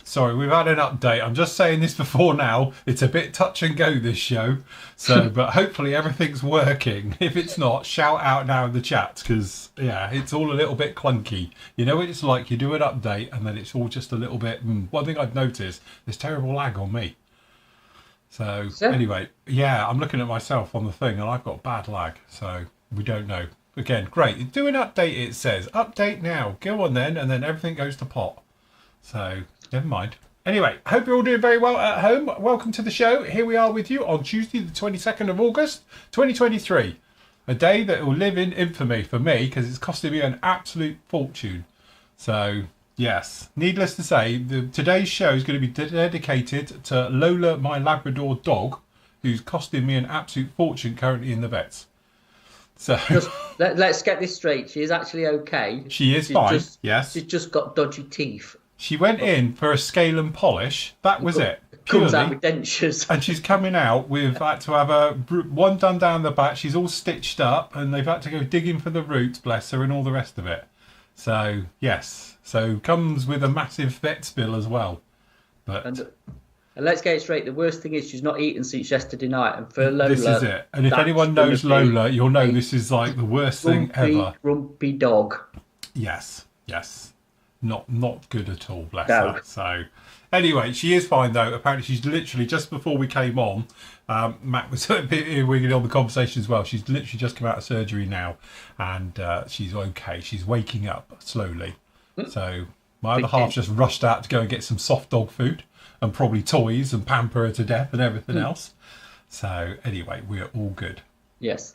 Sorry, we've had an update. I'm just saying this before now. It's a bit touch and go, this show. So, but hopefully everything's working. If it's not, shout out now in the chat, because, yeah, it's all a little bit clunky. You know what it's like? You do an update and then it's all just a little bit... One thing I've noticed, there's terrible lag on me. So, anyway, yeah, I'm looking at myself on the thing and I've got bad lag. So, we don't know. Again, great. Do an update, it says. Update now. Go on then, and then everything goes to pot. So... Never mind. Anyway, I hope you're all doing very well at home. Welcome to the show. Here we are with you on Tuesday, the 22nd of August, 2023. A day that will live in infamy for me because it's costing me an absolute fortune. So, yes, needless to say, today's show is going to be dedicated to Lola, my Labrador dog, who's costing me an absolute fortune currently in the vets. So let's get this straight. She is actually okay. She's fine, yes. She's just got dodgy teeth. She went in for a scale and polish. That was it. Comes out with dentures. And she's coming out with had to have one done down the back. She's all stitched up, and they've had to go digging for the roots, bless her, and all the rest of it. So yes, so comes with a massive vet's bill as well. But and let's get it straight. The worst thing is she's not eaten since yesterday night, and for Lola, this is it. And if anyone knows Lola, you'll know this is like the worst thing ever. Grumpy dog. Yes. Not good at all, bless her. So, anyway, she is fine though. Apparently, she's literally just before we came on. Matt was a bit wigging on the conversation as well. She's literally just come out of surgery now, and she's okay. She's waking up slowly. So, my other half just rushed out to go and get some soft dog food and probably toys and pamper her to death and everything else. So, anyway, we're all good. Yes.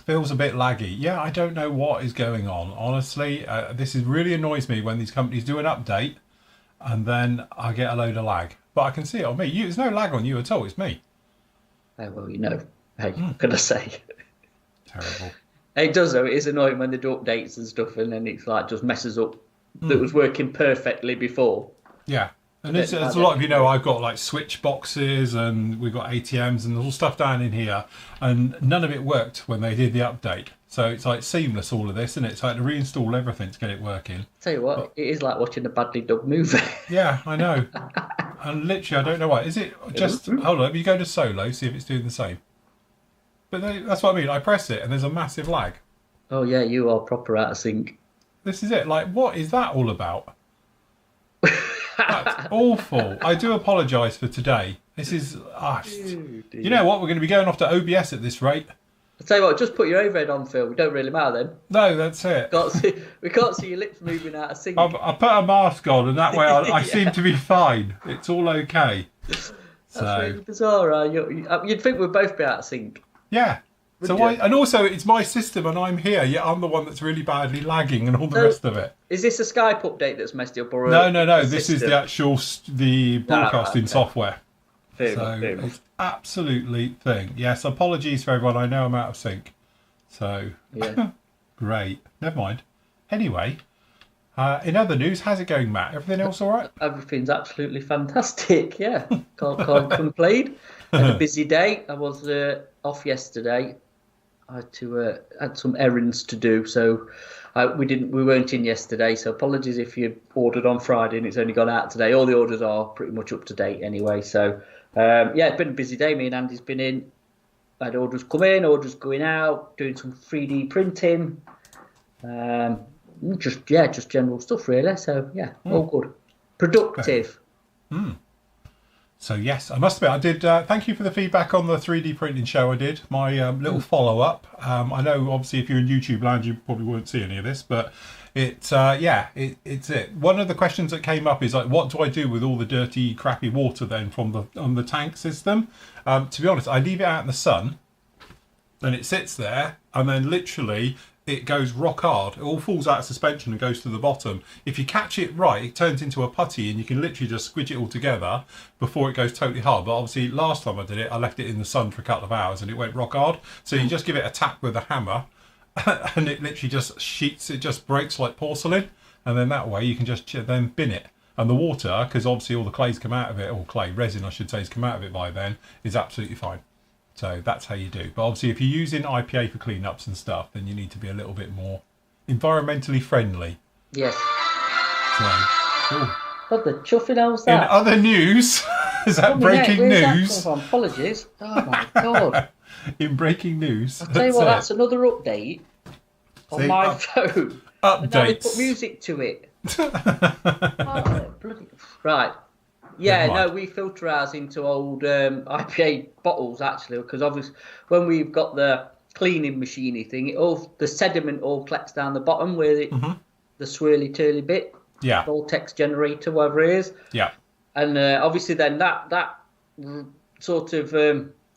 Feels a bit laggy. Yeah, I don't know what is going on. Honestly, this really annoys me when these companies do an update and then I get a load of lag. But I can see it on me. There's no lag on you at all. It's me. Oh, well, you know. Hey, what can I say? Terrible. It does, though. It is annoying when they do updates and stuff and then it's like just messes up that was working perfectly before. Yeah. And as a lot of you know, I've got like switch boxes and we've got ATMs and all stuff down in here, and none of it worked when they did the update. So it's like seamless, all of this, and it's like to reinstall everything to get it working. Tell you what, it is like watching a badly dubbed movie. Yeah, I know. And literally, I don't know why. Is it just hold on? You go to solo, see if it's doing the same. But that's what I mean. I press it, and there's a massive lag. Oh yeah, you are proper out of sync. This is it. Like, what is that all about? That's awful. I do apologise for today. This is... you know what? We're going to be going off to OBS at this rate. I'll tell you what, just put your overhead on, Phil. We don't really matter then. No, that's it. We can't see your lips moving out of sync. I put a mask on and that way I seem to be fine. It's all okay. That's really bizarre. You'd think we'd both be out of sync. Yeah. And also, it's my system and I'm here, yet I'm the one that's really badly lagging and all the rest of it. Is this a Skype update that's messed you up? Or no. This is the actual broadcasting software. It's absolutely thing. Yes, apologies for everyone. I know I'm out of sync. So, yeah. Great. Never mind. Anyway, in other news, how's it going, Matt? Everything else all right? Everything's absolutely fantastic, yeah. Can't complain. Had a busy day. I was off yesterday. I had some errands to do, so we weren't in yesterday. So apologies if you ordered on Friday and it's only gone out today. All the orders are pretty much up to date anyway. So it's been a busy day. Me and Andy's been in. I had orders come in, orders going out, doing some 3D printing. Just general stuff really. So all good, productive. So yes, I must admit, I did. Thank you for the feedback on the 3D printing show. I did my little follow-up. I know, obviously, if you're in YouTube land, you probably won't see any of this, but it's it. One of the questions that came up is like, what do I do with all the dirty, crappy water then from on the tank system? To be honest, I leave it out in the sun, and it sits there, and then literally it goes rock hard. It all falls out of suspension and goes to the bottom. If you catch it right, it turns into a putty and you can literally just squidge it all together before it goes totally hard. But obviously last time I did it, I left it in the sun for a couple of hours and it went rock hard. So you just give it a tap with a hammer and it literally just sheets, it just breaks like porcelain. And then that way you can just then bin it. And the water, because obviously all the clay's come out of it, or clay, resin I should say, has come out of it by then, is absolutely fine. So that's how you do. But obviously if you're using IPA for cleanups and stuff, then you need to be a little bit more environmentally friendly. Yes. So, ooh. What the chuffing hell's In that? other news, is that breaking news? That apologies. Oh my God. In breaking news. I'll tell you what, that's another update on my phone. Updates. And now we put music to it. Oh, bloody... Right. Yeah, no, we filter ours into old IPA bottles, actually, because obviously when we've got the cleaning machine thing, the sediment all collects down the bottom where the swirly turly bit. Yeah. Vortex generator, whatever it is. Yeah. And obviously then that sort of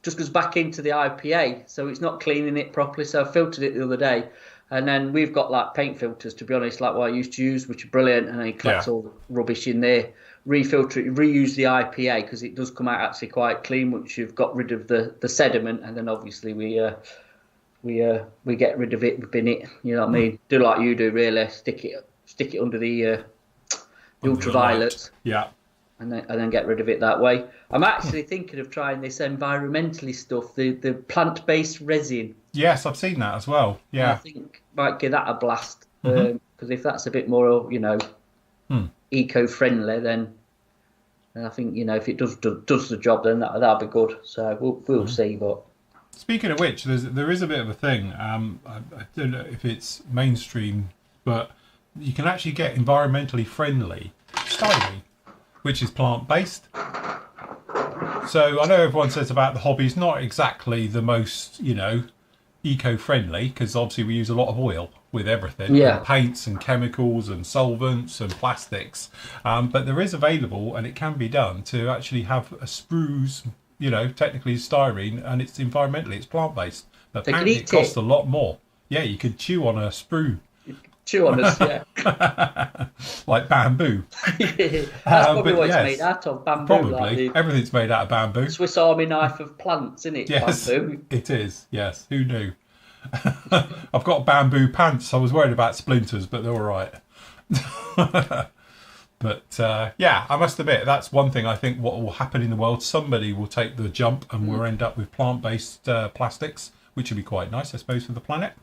just goes back into the IPA, so it's not cleaning it properly. So I filtered it the other day. And then we've got like paint filters, to be honest, like what I used to use, which are brilliant. And then it collects all the rubbish in there, refilter it, reuse the IPA because it does come out actually quite clean once you've got rid of the sediment. And then obviously we get rid of it, we bin it. You know what I mean? Do like you do, really. Stick it under the ultraviolet. Yeah. And then get rid of it that way. I'm actually thinking of trying this environmentally stuff, the plant-based resin. Yes, I've seen that as well. Yeah. I think might give that a blast because if that's a bit more, eco-friendly, then I think if it does the job, then that'll be good. So we'll see. But speaking of which, there is a bit of a thing. I don't know if it's mainstream, but you can actually get environmentally friendly styrene, which is plant-based. So I know everyone says about the hobby's not exactly the most, eco-friendly, because obviously we use a lot of oil with everything. Yeah. And paints and chemicals and solvents and plastics. But there is available, and it can be done, to actually have a sprues, technically styrene, and it's plant-based. But apparently it costs a lot more. Yeah, you could chew on a sprue. Chew on us, yeah. Like bamboo. That's probably what it's made out of, bamboo. Probably. Everything's made out of bamboo. Swiss Army knife of plants, isn't it? Yes, bamboo. It is. Yes, who knew? I've got bamboo pants. I was worried about splinters, but they're all right. But I must admit, that's one thing I think what will happen in the world. Somebody will take the jump and we'll end up with plant-based plastics, which would be quite nice, I suppose, for the planet.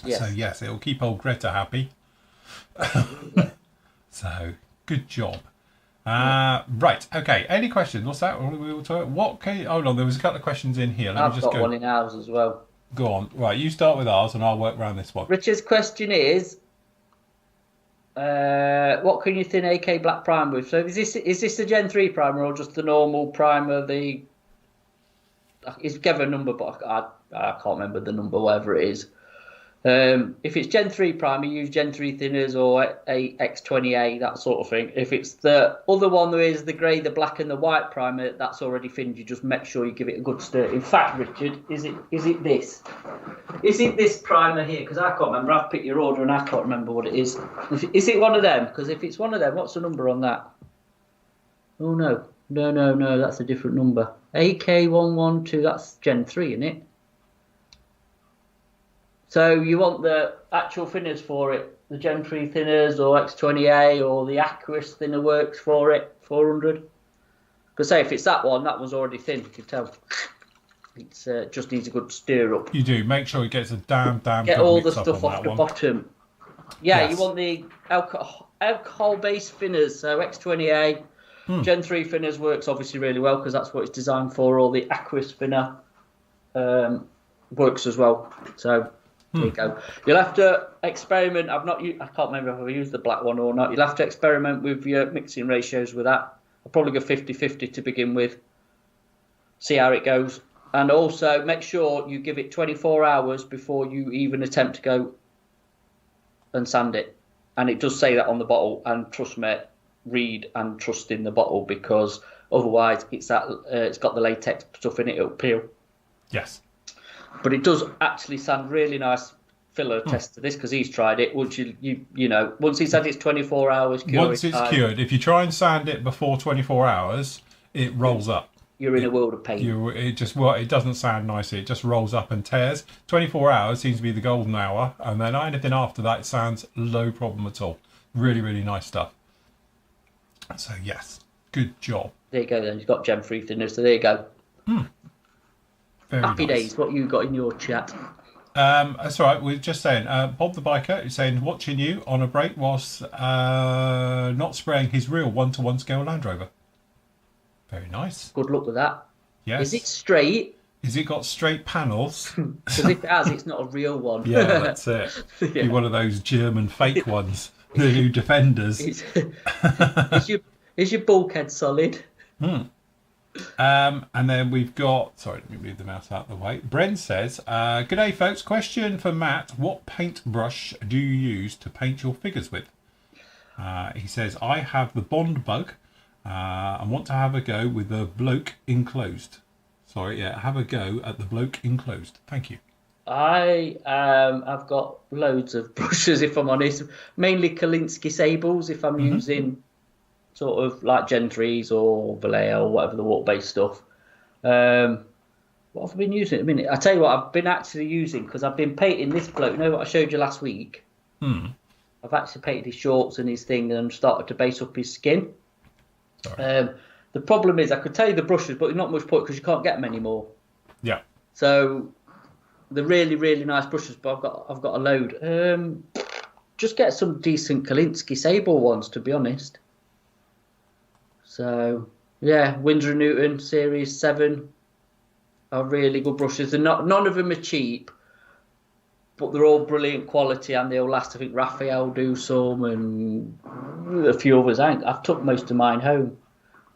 Yes. So, yes, it'll keep old Greta happy. So, good job. Right, okay. Any questions? What's that? Hold on, there was a couple of questions in here. I've got one in ours as well. Go on. Right, you start with ours and I'll work around this one. Richard's question is, what can you thin AK black primer with? So is this the Gen 3 primer or just the normal primer? It's given a number, but I can't remember the number, whatever it is. If it's Gen 3 primer, use Gen 3 thinners or a X20A, that sort of thing. If it's the other one, there is the grey, the black and the white primer, that's already thinned. You just make sure you give it a good stir. In fact, Richard, is it this? Is it this primer here? Because I can't remember. I've picked your order and I can't remember what it is. Is it one of them? Because if it's one of them, what's the number on that? Oh, no. No, that's a different number. AK112, that's Gen 3, isn't it? So you want the actual thinners for it, the Gen 3 thinners or X20A or the Aqueous thinner works for it, 400. Because say if it's that one, that was already thin, you can tell. It's just needs a good stir up. You do, make sure it gets a damn get all the stuff off the bottom. Yeah, yes. You want the alcohol-based thinners, so X20A, Gen 3 thinners works obviously really well because that's what it's designed for, or the Aqueous thinner works as well. So there you go. You'll have to experiment. I can't remember if I've used the black one or not. You'll have to experiment with your mixing ratios with that. I'll probably go 50-50 to begin with. See how it goes. And also make sure you give it 24 hours before you even attempt to go and sand it. And it does say that on the bottle. And trust me, read and trust in the bottle because otherwise it's got the latex stuff in it. It'll peel. Yes. But it does actually sound really nice. Phil test to this because he's tried it. Once once he's had its 24 hours cured. Once it's cured, if you try and sand it before 24 hours, it rolls up. You're in a world of pain. It doesn't sound nice. It just rolls up and tears. 24 hours seems to be the golden hour, and then anything after that sounds no problem at all. Really, really nice stuff. So yes, good job. There you go then. You've got gem free thinner, so there you go. Very Happy nice. days. What you got in your chat? That's all right. We're just saying, Bob the biker is saying, watching you on a break whilst not spraying his real 1-to-1 scale Land Rover. Very nice. Good luck with that. Yes. Is it straight? Has it got straight panels? Because if it has, it's not a real one. Yeah, that's it. Yeah. Be one of those German fake ones, the new Defenders. Is your bulkhead solid? And then we've got, sorry, let me move the mouse out of the way. Bren says, good day folks, question for Matt. What paintbrush do you use to paint your figures with? He says, I have the Bond Bug and want to have a go with the bloke enclosed. Sorry, yeah, have a go at the bloke enclosed. Thank you. I've got loads of brushes, if I'm honest. Mainly Kolinsky Sables, if I'm using sort of like Gentries or Vallejo or whatever the water-based stuff. What have I been using at the minute? I tell you what, I've been actually using, because I've been painting this bloke. You know what I showed you last week? I've actually painted his shorts and his thing and started to base up his skin. The problem is, I could tell you the brushes, but not much point because you can't get them anymore. Yeah. So they're really, really nice brushes, but I've got a load. Just get some decent Kolinsky Sable ones, to be honest. So yeah, Winsor & Newton Series 7 are really good brushes. None of them are cheap, but they're all brilliant quality and they'll last. I think Raphael do some and a few others. I've took most of mine home.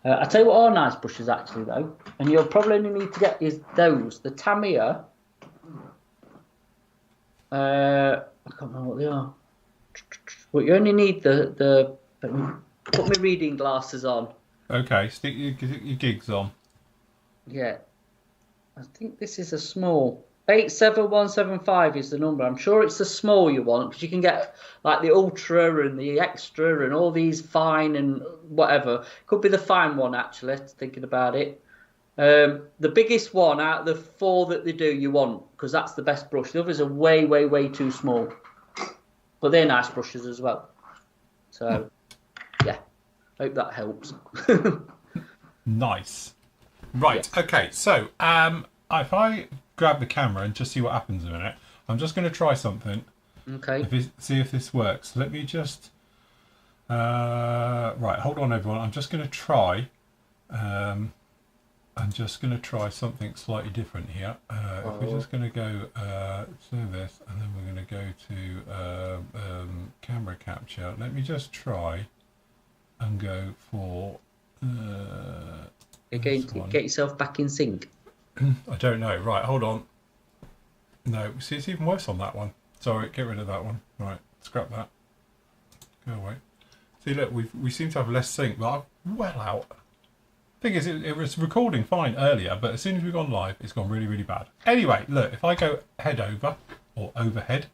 I tell you what are nice brushes actually though, and you'll probably only need to get is those. The Tamiya. I can't remember what they are. But you only need the put my reading glasses on. Okay, stick your gigs on. Yeah. I think this is a small. 87175 is the number. I'm sure it's the small you want, because you can get like the ultra and the extra and all these fine and whatever. Could be the fine one actually, thinking about it. The biggest one out of the 4 that they do you want, because that's the best brush. The others are way, way, way too small. But they're nice brushes as well. So, yeah. Hope that helps. Nice. Right, yeah. Okay, so if I grab the camera and just see what happens in a minute, I'm just going to try something. Okay. See if this works. Let me just... right, hold on everyone. I'm just going to try... I'm just going to try something slightly different here. If we're just going to go to this, and then we're going to go to camera capture. Let me just try and go for again to get yourself back in sync. I don't know. Right, hold on. No, see, it's even worse on that one. Sorry, get rid of that one. Right, scrap that. Go away. See, look, we seem to have less sync, but I'm well out. Thing is, it was recording fine earlier, but as soon as we've gone live, it's gone really, really bad. Anyway, look, if I go head over, or overhead,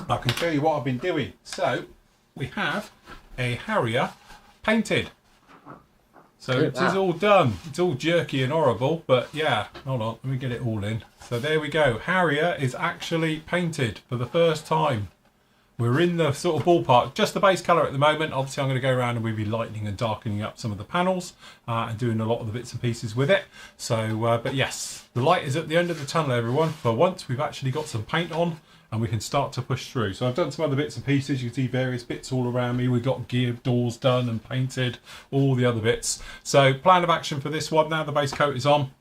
I can show you what I've been doing. So, we have a Harrier painted. So it is all done. It's all jerky and horrible, but yeah, hold on, let me get it all in. So there we go. Harrier is actually painted for the first time. We're in the sort of ballpark, just the base colour at the moment. Obviously I'm going to go around and we'll be lightening and darkening up some of the panels and doing a lot of the bits and pieces with it. So, but yes, the light is at the end of the tunnel, everyone. For once, we've actually got some paint on and we can start to push through. So I've done some other bits and pieces. You can see various bits all around me. We've got gear doors done and painted, all the other bits. So plan of action for this one, now the base coat is on,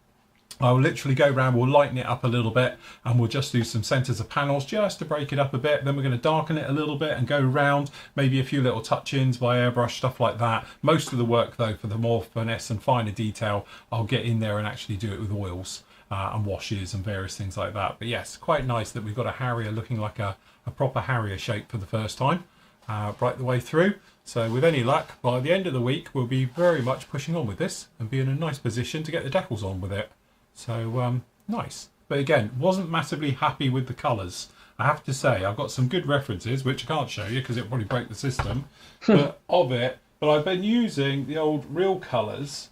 I will literally go around, we'll lighten it up a little bit and we'll just do some centres of panels just to break it up a bit. Then we're going to darken it a little bit and go around, maybe a few little touch-ins by airbrush, stuff like that. Most of the work though, for the more finesse and finer detail, I'll get in there and actually do it with oils and washes and various things like that. But yes, quite nice that we've got a Harrier looking like a proper Harrier shape for the first time, right the way through. So with any luck, by the end of the week, we'll be very much pushing on with this and be in a nice position to get the decals on with it. So nice. But again, wasn't massively happy with the colours. I have to say, I've got some good references, which I can't show you because it'll probably break the system, but I've been using the old real colours,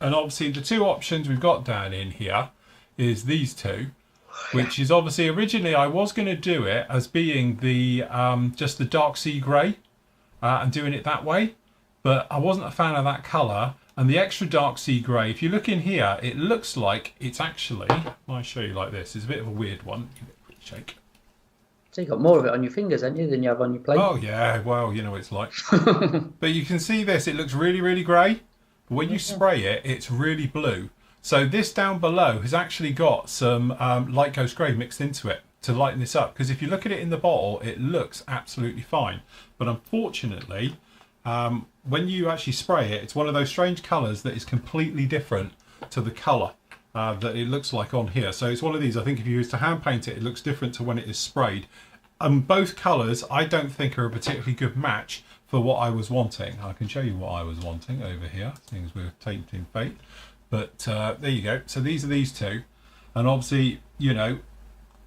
and obviously the two options we've got down in here is these two, which is obviously originally I was going to do it as being the just the dark sea grey and doing it that way. but I wasn't a fan of that colour. And the extra dark sea grey, if you look in here, it looks like it's actually, I'll show you like this. It's a bit of a weird one. Give it a quick shake. So you got more of it on your fingers, haven't you, than you have on your plate? Oh yeah, well, you know what it's like. But you can see this, it looks really, really grey. But when you spray it, it's really blue. So this down below has actually got some light ghost grey mixed into it to lighten this up. Because if you look at it in the bottle, it looks absolutely fine. But unfortunately, when you actually spray it, it's one of those strange colours that is completely different to the colour that it looks like on here. So it's one of these, I think if you use to hand paint it, it looks different to when it is sprayed. And both colours I don't think are a particularly good match for what I was wanting. I can show you what I was wanting over here, seeing as we're tainting fate. But there you go. So these are these two. And obviously, you know,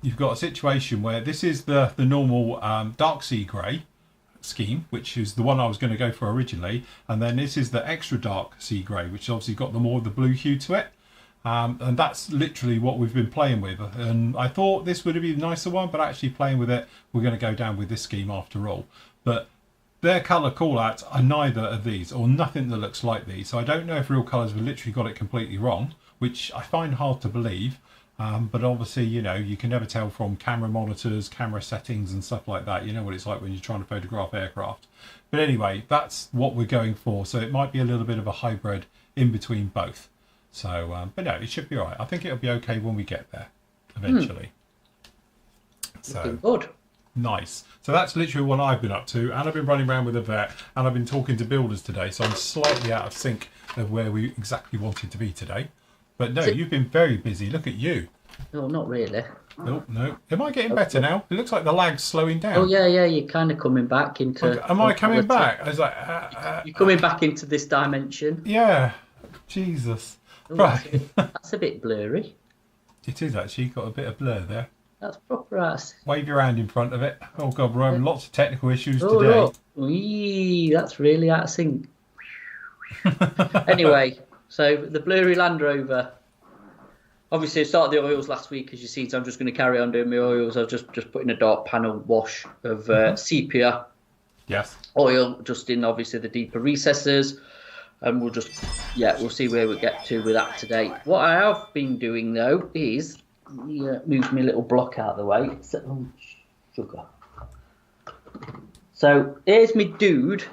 you've got a situation where this is the normal dark sea grey scheme, which is the one I was going to go for originally, and then this is the extra dark sea grey, which obviously got the more of the blue hue to it, and that's literally what we've been playing with. And I thought this would be the nicer one, but actually playing with it, we're going to go down with this scheme after all. But their colour call-outs are neither of these, or nothing that looks like these, so I don't know if Real Colours have literally got it completely wrong, which I find hard to believe. But obviously, you know, you can never tell from camera monitors, camera settings and stuff like that. You know what it's like when you're trying to photograph aircraft. But anyway, that's what we're going for. So it might be a little bit of a hybrid in between both. So, but no, it should be all right. I think it'll be okay when we get there eventually. So looking good. Nice. So that's literally what I've been up to. And I've been running around with a vet. And I've been talking to builders today. So I'm slightly out of sync of where we exactly wanted to be today. But no, you've been very busy. Look at you. No, not really. Oh, no. Am I getting better now? It looks like the lag's slowing down. Oh, yeah, you're kind of coming back into... Am I coming back? I was like... you're coming back into this dimension. Yeah. Jesus. Oh, Right. That's a bit blurry. It is actually. Got a bit of blur there. That's proper ass. Wave your hand in front of it. Oh, God, we're having lots of technical issues Oh, today. look. Wee, that's really out of sync. Anyway... So the blurry Land Rover, obviously I started the oils last week, as you see, so I'm just going to carry on doing my oils. I was just putting a dark panel wash of sepia oil, just in obviously the deeper recesses, and we'll see where we get to with that today. What I have been doing though is, move my little block out of the way, sugar. So here's me dude.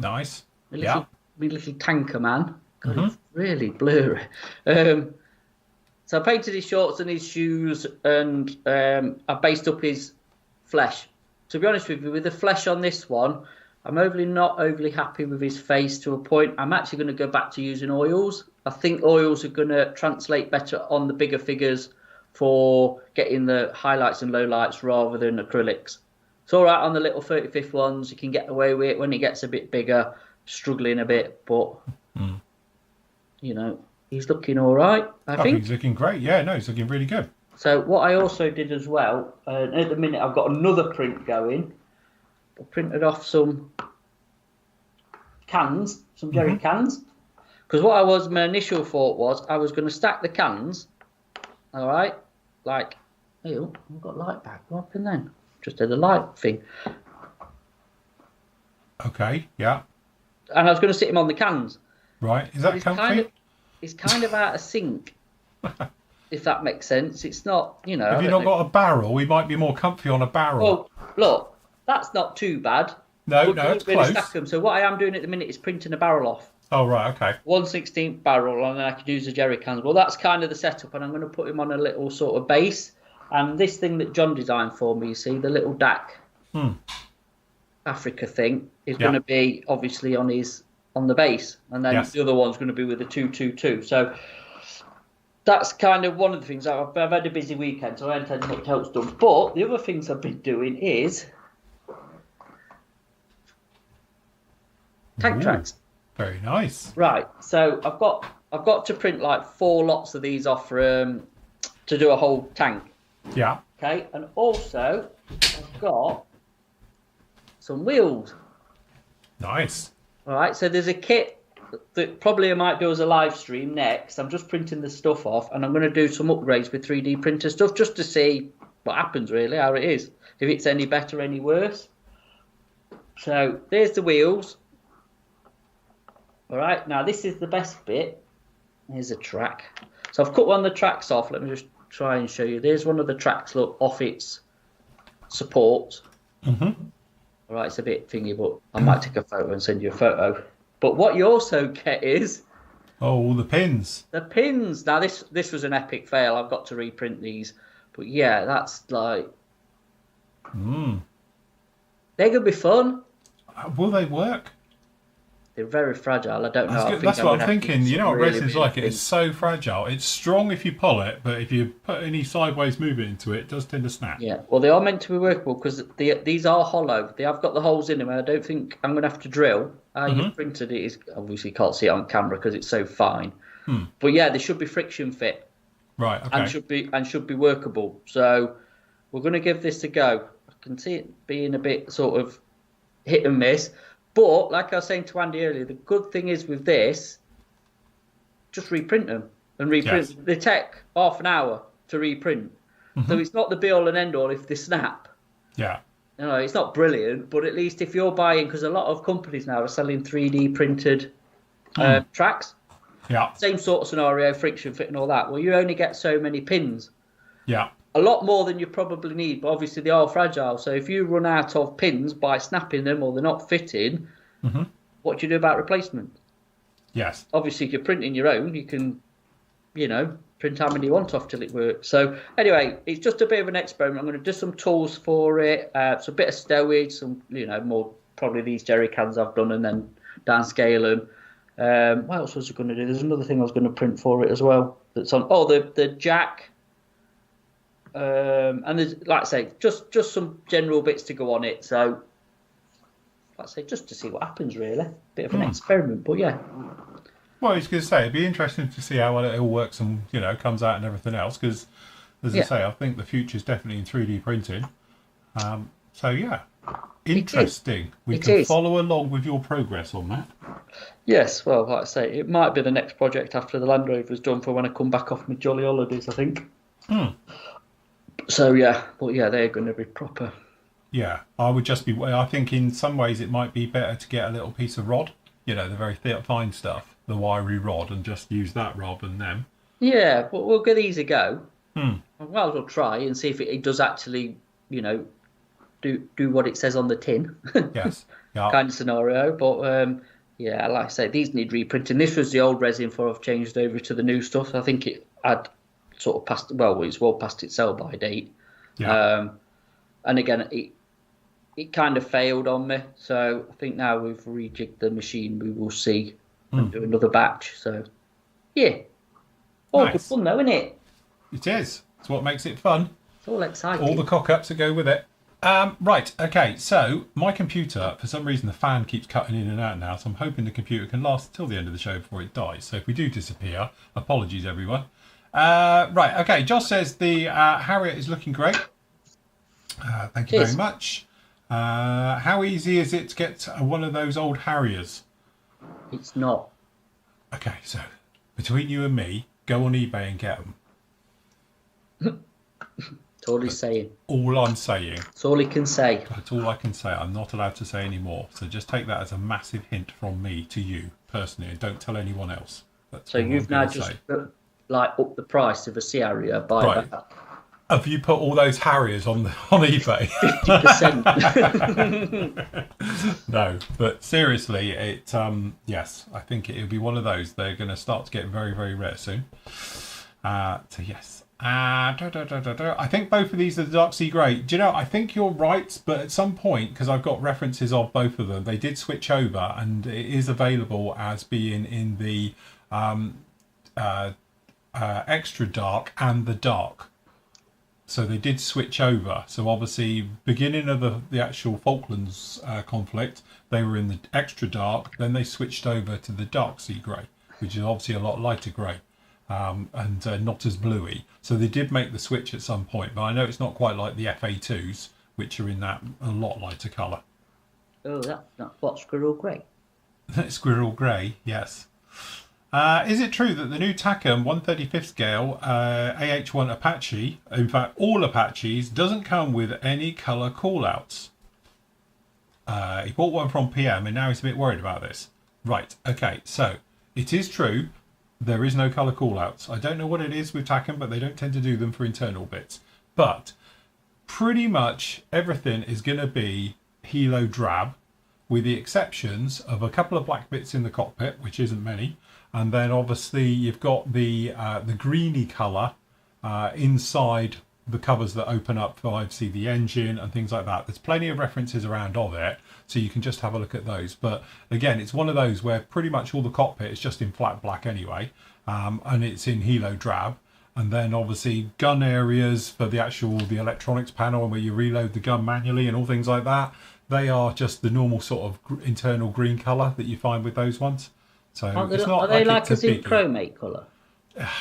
Nice. My little tanker man. God, it's really blurry. So I painted his shorts and his shoes, and I based up his flesh. To be honest with you, with the flesh on this one, I'm not overly happy with his face to a point. I'm actually going to go back to using oils. I think oils are going to translate better on the bigger figures for getting the highlights and lowlights rather than acrylics. It's all right on the little 35th ones. You can get away with it when it gets a bit bigger, struggling a bit, but... You know, he's looking all right, I think. He's looking great. Yeah, no, he's looking really good. So what I also did as well, at the minute I've got another print going. I printed off some cans, some jerry cans. Because my initial thought was I was going to stack the cans, all right, like, oh, I've got light back. What happened then? Just did a light thing. Okay, yeah. And I was going to sit him on the cans. Right, is that comfy? It's kind of out of sync, if that makes sense. It's not, you know... Have you not got a barrel? We might be more comfy on a barrel. Well, look, that's not too bad. No, it's really close. Stack them. So what I am doing at the minute is printing a barrel off. Oh, right, okay. 1/16 barrel, and then I can use the jerry cans. Well, that's kind of the setup, and I'm going to put him on a little sort of base. And this thing that John designed for me, you see, the little DAC Africa thing, is going to be obviously on the base, and then the other one's going to be with the 222. So that's kind of one of the things. I've had a busy weekend, so I haven't had much else done. But the other things I've been doing is tank tracks. Very nice. Right. So I've got to print like 4 lots of these off to do a whole tank. Yeah. Okay, and also I've got some wheels. Nice. All right, so there's a kit that probably I might do as a live stream next. I'm just printing the stuff off, and I'm going to do some upgrades with 3D printer stuff just to see what happens, really, how it is, if it's any better, any worse. So there's the wheels. All right, now this is the best bit. Here's a track. So I've cut one of the tracks off. Let me just try and show you. There's one of the tracks, look, off its support. Mm-hmm. All right, it's a bit thingy, but I might take a photo and send you a photo. But what you also get is Oh, the pins. the pins. Now this was an epic fail. I've got to reprint these. But yeah, that's like they're gonna be fun. Will they work? They're very fragile. I don't know. That's what I'm thinking. You know what really, resin's really like? It's so fragile. It's strong if you pull it, but if you put any sideways movement into it, it does tend to snap. Yeah, well, they are meant to be workable because these are hollow. They have got the holes in them, and I don't think I'm going to have to drill. You've printed it. Is obviously you can't see it on camera because it's so fine. But yeah, they should be friction fit. Right. Okay. And should be workable. So we're going to give this a go. I can see it being a bit sort of hit and miss. But like I was saying to Andy earlier, the good thing is with this, just reprint them and reprint. Yes. They take half an hour to reprint, so it's not the be all and end all if they snap. Yeah. You know, it's not brilliant, but at least if you're buying, because a lot of companies now are selling 3D printed tracks. Yeah. Same sort of scenario, friction fit and all that. Well, you only get so many pins. Yeah. A lot more than you probably need, but obviously they are fragile. So if you run out of pins by snapping them or they're not fitting, what do you do about replacement? Yes. Obviously, if you're printing your own, you can, print how many you want off till it works. So anyway, it's just a bit of an experiment. I'm going to do some tools for it, so a bit of stowage, some, more probably these jerry cans I've done, and then downscale them. What else was I going to do? There's another thing I was going to print for it as well. That's on. Oh, the jack. And there's, like I say, just some general bits to go on it. So, like I say, just to see what happens, really. Bit of an experiment, but yeah. Well, I was going to say, it'd be interesting to see how well it all works and, comes out and everything else. Because, as I say, I think the future's definitely in 3D printing. So, yeah, interesting. We can follow along with your progress on that. Yes, well, like I say, it might be the next project after the Land Rover's done for when I come back off my jolly holidays, I think. So yeah, but yeah, they're going to be proper. Yeah, I think in some ways it might be better to get a little piece of rod, the very fine stuff, the wiry rod, and just use that rather than them. Yeah, but we'll give these a go. I might as well try and see if it does actually, do what it says on the tin. Yes. Yeah. Kind of scenario, but yeah, like I say, these need reprinting. This was the old resin before I've changed over to the new stuff. I think it had sort of past, it's well past its sell by date. Yeah. And again, it kind of failed on me. So I think now we've rejigged the machine, we will see and do another batch. So yeah, all good fun though, isn't it? It is. It's what makes it fun. It's all exciting. All the cock-ups that go with it. Right, okay, so my computer, for some reason the fan keeps cutting in and out now, so I'm hoping the computer can last till the end of the show before it dies. So if we do disappear, apologies everyone. Right, okay, Josh says the Harrier is looking great. Thank you very much. How easy is it to get one of those old Harriers? It's not. Okay, so between you and me, go on eBay and get them. That's all he's saying. All I'm saying. That's all he can say. That's all I can say. I'm not allowed to say any more. So just take that as a massive hint from me to you personally, and don't tell anyone else. That's so you've now just up the price of a Harrier by that. Have you put all those Harriers on eBay? 50%. No, but seriously, yes, I think it'll be one of those. They're going to start to get very, very rare soon. So yes. I think both of these are the Dark Sea Grey. Do you know, I think you're right, but at some point, because I've got references of both of them, they did switch over, and it is available as being in the extra dark and the dark. So they did switch over. So obviously, beginning of the actual Falklands conflict, they were in the extra dark. Then they switched over to the Dark Sea Grey, which is obviously a lot lighter grey. And not as bluey. So they did make the switch at some point, but I know it's not quite like the FA2s, which are in that a lot lighter colour. Oh, that's not what, Squirrel Grey? Squirrel Grey, yes. Is it true that the new Takom 135th scale AH1 Apache, in fact all Apaches, doesn't come with any colour callouts? He bought one from PM and now he's a bit worried about this. Right. Okay. So it is true. There is no colour callouts. I don't know what it is with Tacken, but they don't tend to do them for internal bits. But pretty much everything is going to be Hilo drab, with the exceptions of a couple of black bits in the cockpit, which isn't many, and then obviously you've got the greeny colour inside the covers that open up for obviously the engine and things like that. There's plenty of references around of it, so you can just have a look at those. But again, it's one of those where pretty much all the cockpit is just in flat black anyway, and it's in Hilo drab. And then obviously gun areas for the electronics panel and where you reload the gun manually and all things like that, they are just the normal sort of internal green colour that you find with those ones. So it's not are they like a it's zinc chromate colour?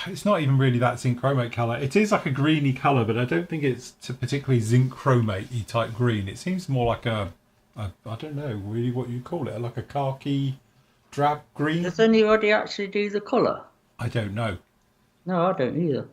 It's not even really that zinc chromate colour. It is like a greeny colour, but I don't think it's particularly zinc chromate-y type green. It seems more like a I don't know really what you call it, like a khaki drab green. Does anybody actually do the colour? I don't know. No, I don't either.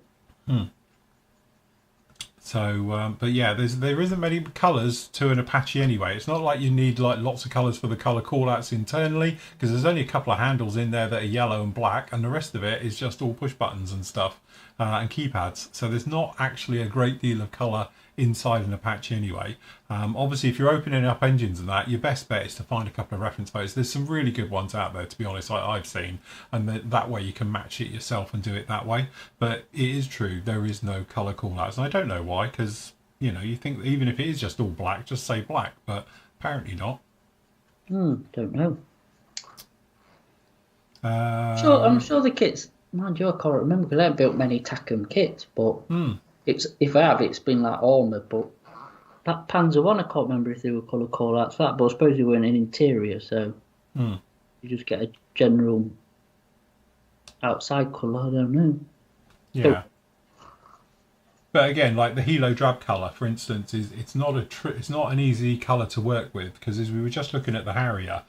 So, but yeah, there isn't many colours to an Apache anyway. It's not like you need like lots of colours for the colour callouts internally, because there's only a couple of handles in there that are yellow and black, and the rest of it is just all push buttons and stuff and keypads. So there's not actually a great deal of colour inside an Apache anyway. Obviously, if you're opening up engines and that, your best bet is to find a couple of reference photos. There's some really good ones out there, to be honest, I've seen, and that way you can match it yourself and do it that way. But it is true, there is no colour callouts, and I don't know why, because you think that even if it is just all black, just say black, but apparently not. Don't know. I'm sure the kits, mind you, I can't remember because I haven't built many Tacken kits, but if I have, it's been like armoured. But that Panzer one, I can't remember if they were colour callouts for that, but I suppose they weren't in interior, so you just get a general outside colour. I don't know. Yeah. But again, like the Hilo drab colour, for instance, it's not an easy colour to work with, because as we were just looking at the Harrier,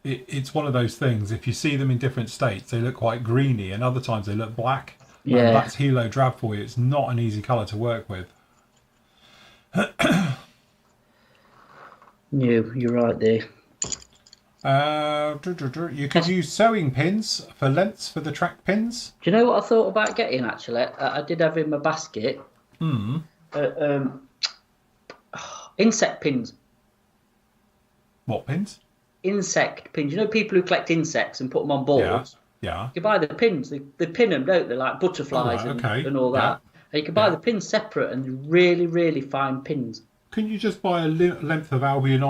it's one of those things. If you see them in different states, they look quite greeny, and other times they look black. Yeah, that's Hilo drab for you. It's not an easy colour to work with. You're right there. You could use sewing pins for lengths for the track pins. Do you know what I thought about getting, actually? I did have in my basket insect pins. What pins? Insect pins. You know, people who collect insects and put them on boards? Yeah. You buy the pins. They pin them, don't they? Like butterflies and all that. And you can buy the pins separate, and really, really fine pins. Can you just buy a length of Albion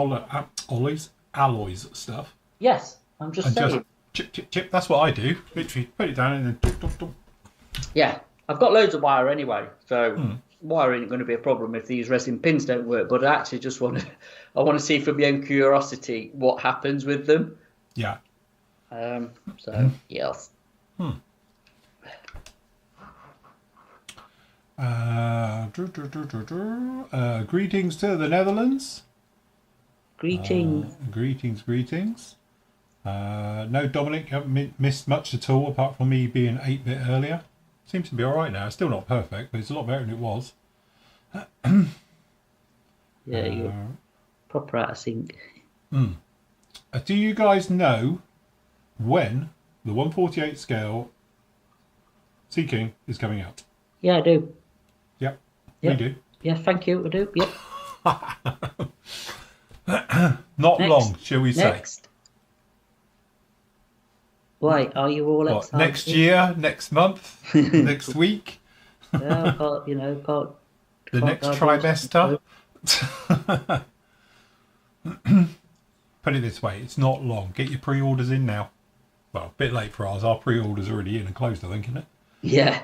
alloys stuff? Yes, I'm just saying. Just chip. That's what I do. Literally put it down and then dunk. Yeah, I've got loads of wire anyway, so wire ain't going to be a problem if these resin pins don't work. But I actually just want to see for my own curiosity what happens with them. Yeah. So yes. Greetings to the Netherlands. Greetings. Greetings. No, Dominic, you haven't missed much at all, apart from me being 8-bit earlier. Seems to be all right now. It's still not perfect, but it's a lot better than it was. Yeah, you're proper out of sync. Do you guys know when the 1/48 scale Sea King is coming out? Yeah, I do. Yep. We do. Yeah, thank you, I do. Yep. Not long, shall we say? Next. Why, are you all excited? Next year, next month, next week? Yeah, can't the next trimester? Put it this way, it's not long. Get your pre-orders in now. Well, a bit late for ours. Our pre-orders are already in and closed, I think, isn't it? Yeah.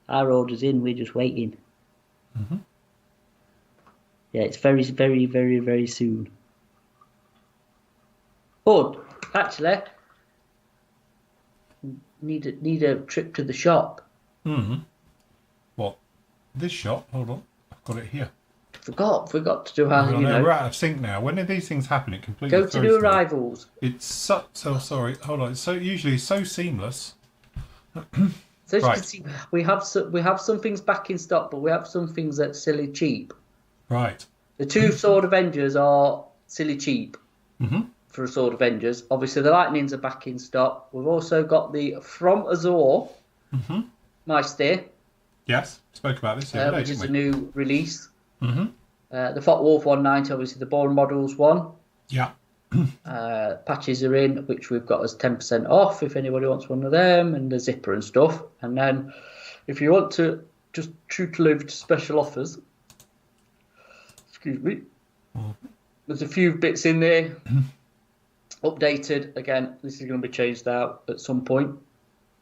Our order's in, we're just waiting. Yeah, it's very, very, very, very soon. But, actually, need a trip to the shop. What? This shop? Hold on. I've got it here. Forgot to do our, we're out of sync now. When these things happen, it completely go to do arrivals. It's so sorry. Hold on. It's usually so seamless. So as you can see, we have some things back in stock, but we have some things that's silly cheap. Right. The two Sword Avengers are silly cheap. for Sword Avengers. Obviously, the Lightnings are back in stock. We've also got the From Azor, My Steer. Yes, spoke about this the other day, which is didn't a new release. we? The Fort Wolf 190, obviously the Born Models one. Yeah. Patches are in, which we've got as 10% off if anybody wants one of them, and the zipper and stuff. And then if you want to just shoot over to special offers, excuse me, there's a few bits in there. Updated again. This is going to be changed out at some point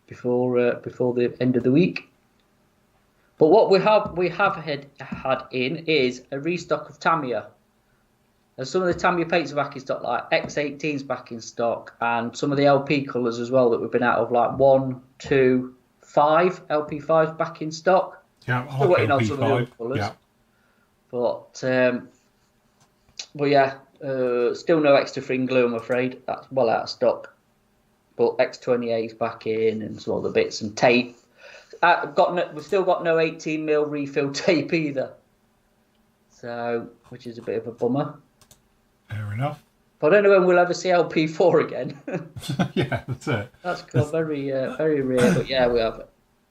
before the end of the week. But what we have had in is a restock of Tamiya. And some of the Tamiya paints are back in stock, like X18's back in stock, and some of the LP colours as well that we've been out of, like 1, 2, 5 LP5s back in stock. Yeah, I Still like waiting on some of the other LP5. colours. Yeah. But yeah, still no extra fring glue, I'm afraid. That's well out of stock. But X28's back in, and some other bits, and tape. We've still got no 18mm refill tape either. So, which is a bit of a bummer. Fair enough. But I don't know when we'll ever see LP4 again. Yeah, that's it. That's very very rare. But yeah,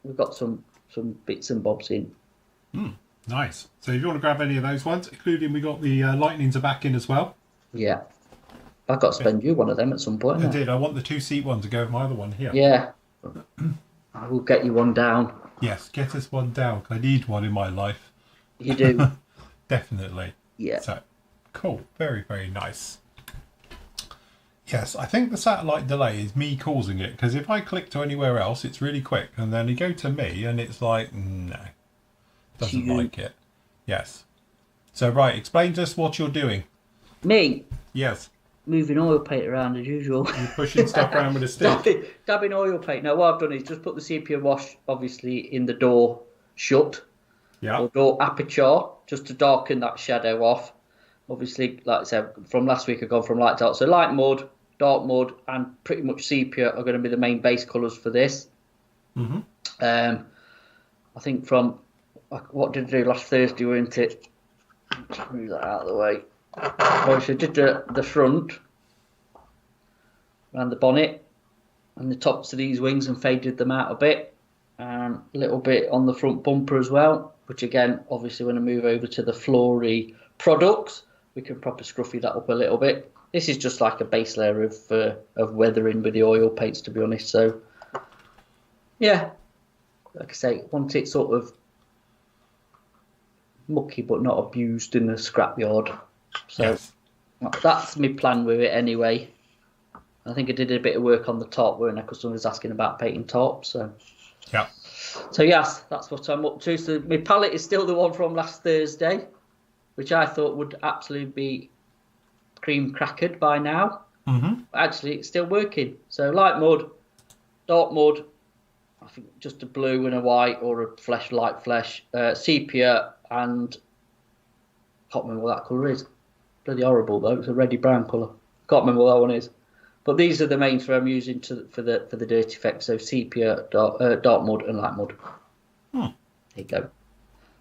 we've got some bits and bobs in. Nice. So if you want to grab any of those ones, including we got the Lightnings are back in as well. Yeah. I've got to spend you one of them at some point. I did. I want the 2-seat one to go with my other one here. Yeah. I will get you one down. Yes, get us one down. I need one in my life. You do. Definitely. Yeah. So, cool. Very, very nice. Yes, I think the satellite delay is me causing it, because if I click to anywhere else, it's really quick, and then you go to me, and it's like, no, doesn't like it. Yes. So, right, explain to us what you're doing. Me? Yes. Moving oil paint around as usual. You're pushing stuff around with a stick. Dabbing oil paint. Now, what I've done is just put the sepia wash, obviously, in the door shut. Yeah. Or door aperture, just to darken that shadow off. Obviously, like I said, from last week I've gone from light to dark. So light mud, dark mud, and pretty much sepia are going to be the main base colours for this. I think from, what did I do last Thursday, weren't it? Let's move that out of the way. So I did the front, around the bonnet, and the tops of these wings, and faded them out a bit. A little bit on the front bumper as well, which again, obviously when I move over to the Flory products, we can proper scruffy that up a little bit. This is just like a base layer of weathering with the oil paints, to be honest. So, yeah, like I say, want it sort of mucky but not abused in the scrapyard. So yes. That's my plan with it anyway. I think I did a bit of work on the top, weren't I? Because someone was asking about painting tops. So. Yeah. So yes, that's what I'm up to. So my palette is still the one from last Thursday, which I thought would absolutely be cream crackered by now. But actually, it's still working. So light mud, dark mud, I think just a blue and a white, or a light flesh, sepia, and can't remember what that colour is. Bloody horrible though. It's a reddy brown colour. Can't remember what that one is. But these are the mains I'm using for the dirty effect. So sepia, dark mud, and light mud. There you go.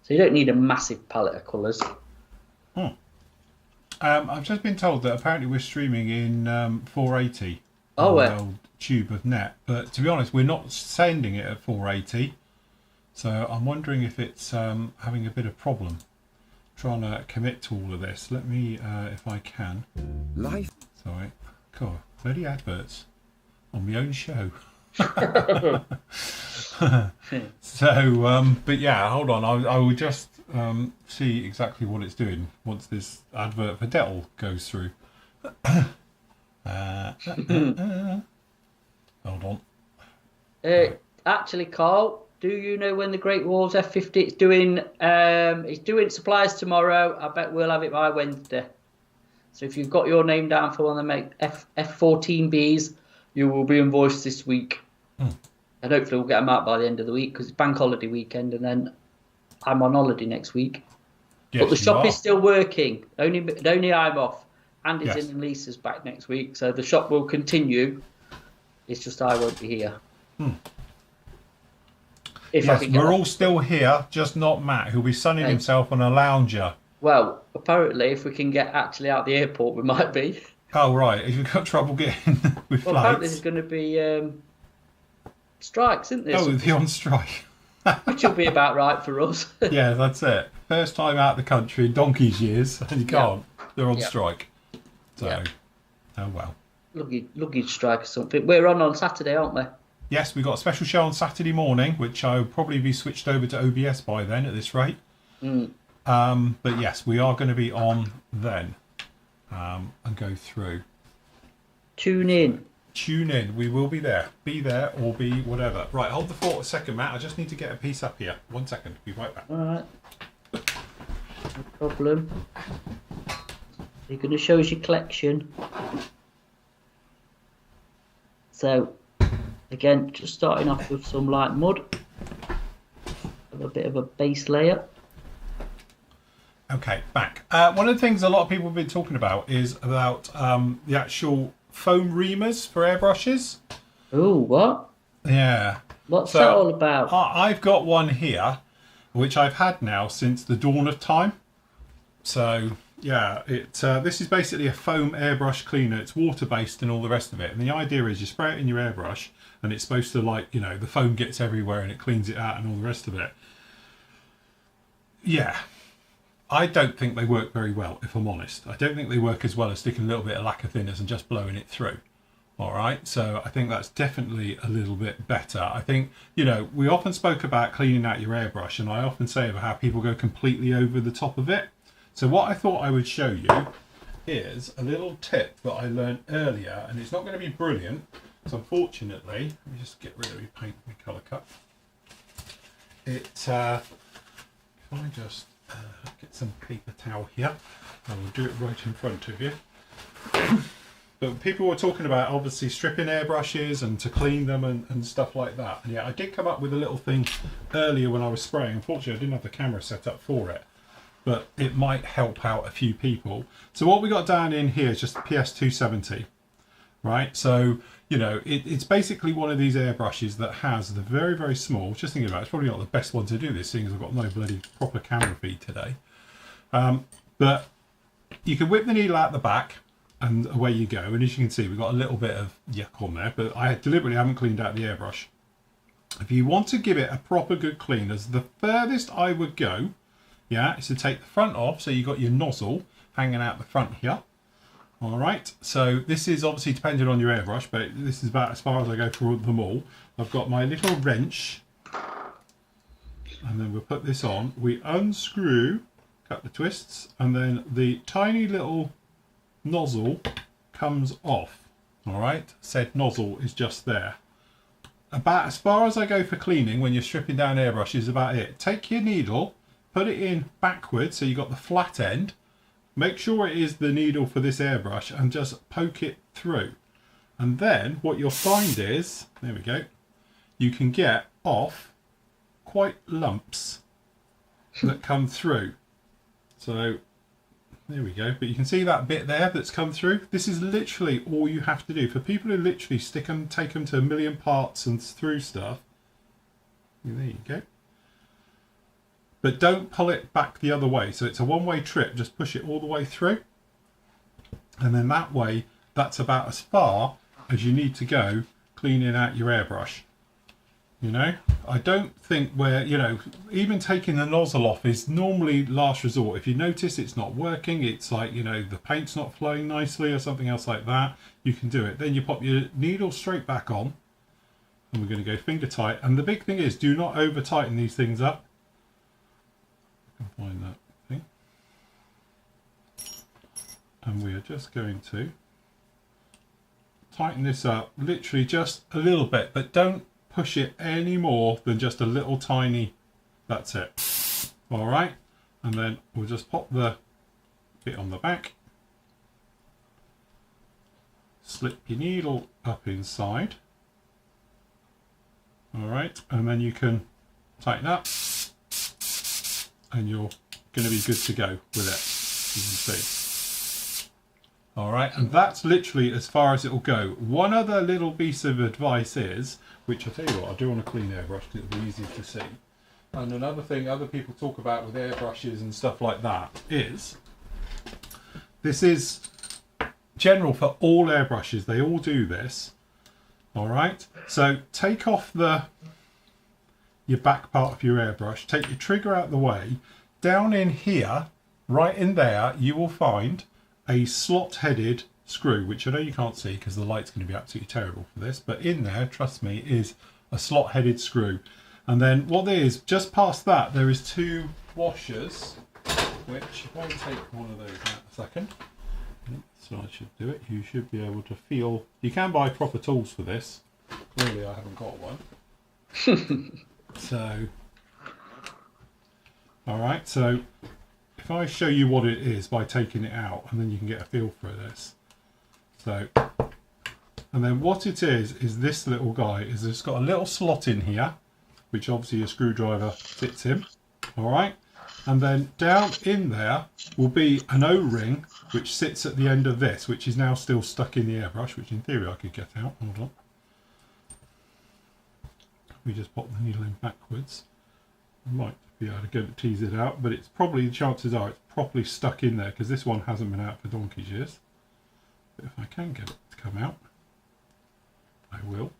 So you don't need a massive palette of colours. I've just been told that apparently we're streaming in 480 Oh, on where? the old tube of net. But to be honest, we're not sending it at 480. So I'm wondering if it's having a bit of problem trying to commit to all of this. Let me, if I can. Life. Sorry. God, bloody adverts on my own show. So, but yeah, hold on. I will just see exactly what it's doing once this advert for Dettol goes through. Hold on. Actually, Carl, do you know when the Great Walls F50 is doing? It's doing supplies tomorrow. I bet we'll have it by Wednesday. So if you've got your name down for one of the F14Bs, you will be invoiced this week. And hopefully we'll get them out by the end of the week, because it's bank holiday weekend, and then I'm on holiday next week. Yes, but the shop are. is still working. Only I'm off. Andy's Yes. in and Lisa's back next week, so the shop will continue. It's just I won't be here. If I Yes, can get we're off. all still here, just not Matt, who'll be sunning Hey. himself on a lounger. Well, apparently, if we can get actually out the airport, we might be. Oh, right. Have you got trouble getting with Well, apparently there's flights? going to be strikes, isn't there? Oh, the on strike. Which will be about right for us. Yeah, that's it. First time out of the country in donkey's years, and you Yeah, can't. They're on yeah, strike. yeah. So, oh well. Luggage strike or something. We're on Saturday, aren't we? Yes, we've got a special show on Saturday morning, which I'll probably be switched over to OBS by then at this rate. Mm. But yes, we are going to be on then and go through. Tune in. Tune in. We will be there. Be there or be whatever. Right, hold the fort a second, Matt. I just need to get a piece up here. 1 second. Be right back. All right. No problem. You're going to show us your collection. So, again, just starting off with some light mud. A bit of a base layer. Okay, back. One of the things a lot of people have been talking about is about the actual foam reamers for airbrushes. Oh, what? Yeah. What's that all about? I've got one here, which I've had now since the dawn of time. So yeah, this is basically a foam airbrush cleaner. It's water based and all the rest of it. And the idea is you spray it in your airbrush, and it's supposed to, like, you know, the foam gets everywhere and it cleans it out and all the rest of it. Yeah. I don't think they work very well, if I'm honest. I don't think they work as well as sticking a little bit of lacquer thinners and just blowing it through. All right, so I think that's definitely a little bit better. I think, you know, we often spoke about cleaning out your airbrush, and I often say about how people go completely over the top of it. So what I thought I would show you is a little tip that I learned earlier, and it's not going to be brilliant. So unfortunately, let me just get rid of my paint and my colour cup. If I just get some paper towel here, I will do it right in front of you. But people were talking about obviously stripping airbrushes and to clean them and stuff like that. And yeah, I did come up with a little thing earlier when I was spraying. Unfortunately, I didn't have the camera set up for it, but it might help out a few people. So what we got down in here is just PS270, right? So, you know, it's basically one of these airbrushes that has the very, very small, just thinking about it, it's probably not the best one to do this, seeing as I've got no bloody proper camera feed today. But you can whip the needle out the back, and away you go. And as you can see, we've got a little bit of yuck on there, but I deliberately haven't cleaned out the airbrush. If you want to give it a proper good clean, as the furthest I would go, yeah, is to take the front off, so you've got your nozzle hanging out the front here. All right, so this is obviously depending on your airbrush, but this is about as far as I go for them all. I've got my little wrench, and then we'll put this on. We unscrew, cut the twists, and then the tiny little nozzle comes off. All right, said nozzle is just there. About as far as I go for cleaning when you're stripping down airbrush is about it. Take your needle, put it in backwards so you got the flat end. Make sure it is the needle for this airbrush and just poke it through. And then what you'll find is, there we go, you can get off quite lumps that come through. So there we go. But you can see that bit there that's come through. This is literally all you have to do. For people who literally stick them, take them to a million parts and through stuff. There you go. But don't pull it back the other way. So it's a one-way trip. Just push it all the way through. And then that way, that's about as far as you need to go cleaning out your airbrush. You know, I don't think you know, even taking the nozzle off is normally last resort. If you notice it's not working, it's like, you know, the paint's not flowing nicely or something else like that, you can do it. Then you pop your needle straight back on, and we're going to go finger tight. And the big thing is, do not over tighten these things up. I can find that thing. And we are just going to tighten this up, literally just a little bit, but don't push it any more than just a little tiny, that's it. All right, and then we'll just pop the bit on the back, slip your needle up inside. All right, and then you can tighten up, and you're going to be good to go with it, you can see. All right, and that's literally as far as it will go. One other little piece of advice is, which I'll tell you what, I do want a clean airbrush because it'll be easier to see. And another thing other people talk about with airbrushes and stuff like that is, this is general for all airbrushes. They all do this. All right. So take off your back part of your airbrush. Take your trigger out of the way. Down in here, right in there, you will find a slot-headed screw, which I know you can't see because the light's going to be absolutely terrible for this. But in there, trust me, is a slot-headed screw. And then what there is, just past that, there is 2 washers, which if I take one of those out a second, so I should do it, you should be able to feel, you can buy proper tools for this. Clearly I haven't got one. So, alright, so if I show you what it is by taking it out, and then you can get a feel for this. So, and then what it is this little guy, is it's got a little slot in here, which obviously a screwdriver fits in, alright? And then down in there will be an O-ring, which sits at the end of this, which is now still stuck in the airbrush, which in theory I could get out. Hold on. We just pop the needle in backwards. I might be able to go to tease it out, but it's probably, the chances are it's properly stuck in there, because this one hasn't been out for donkey's years. But if I can get it to come out, I will.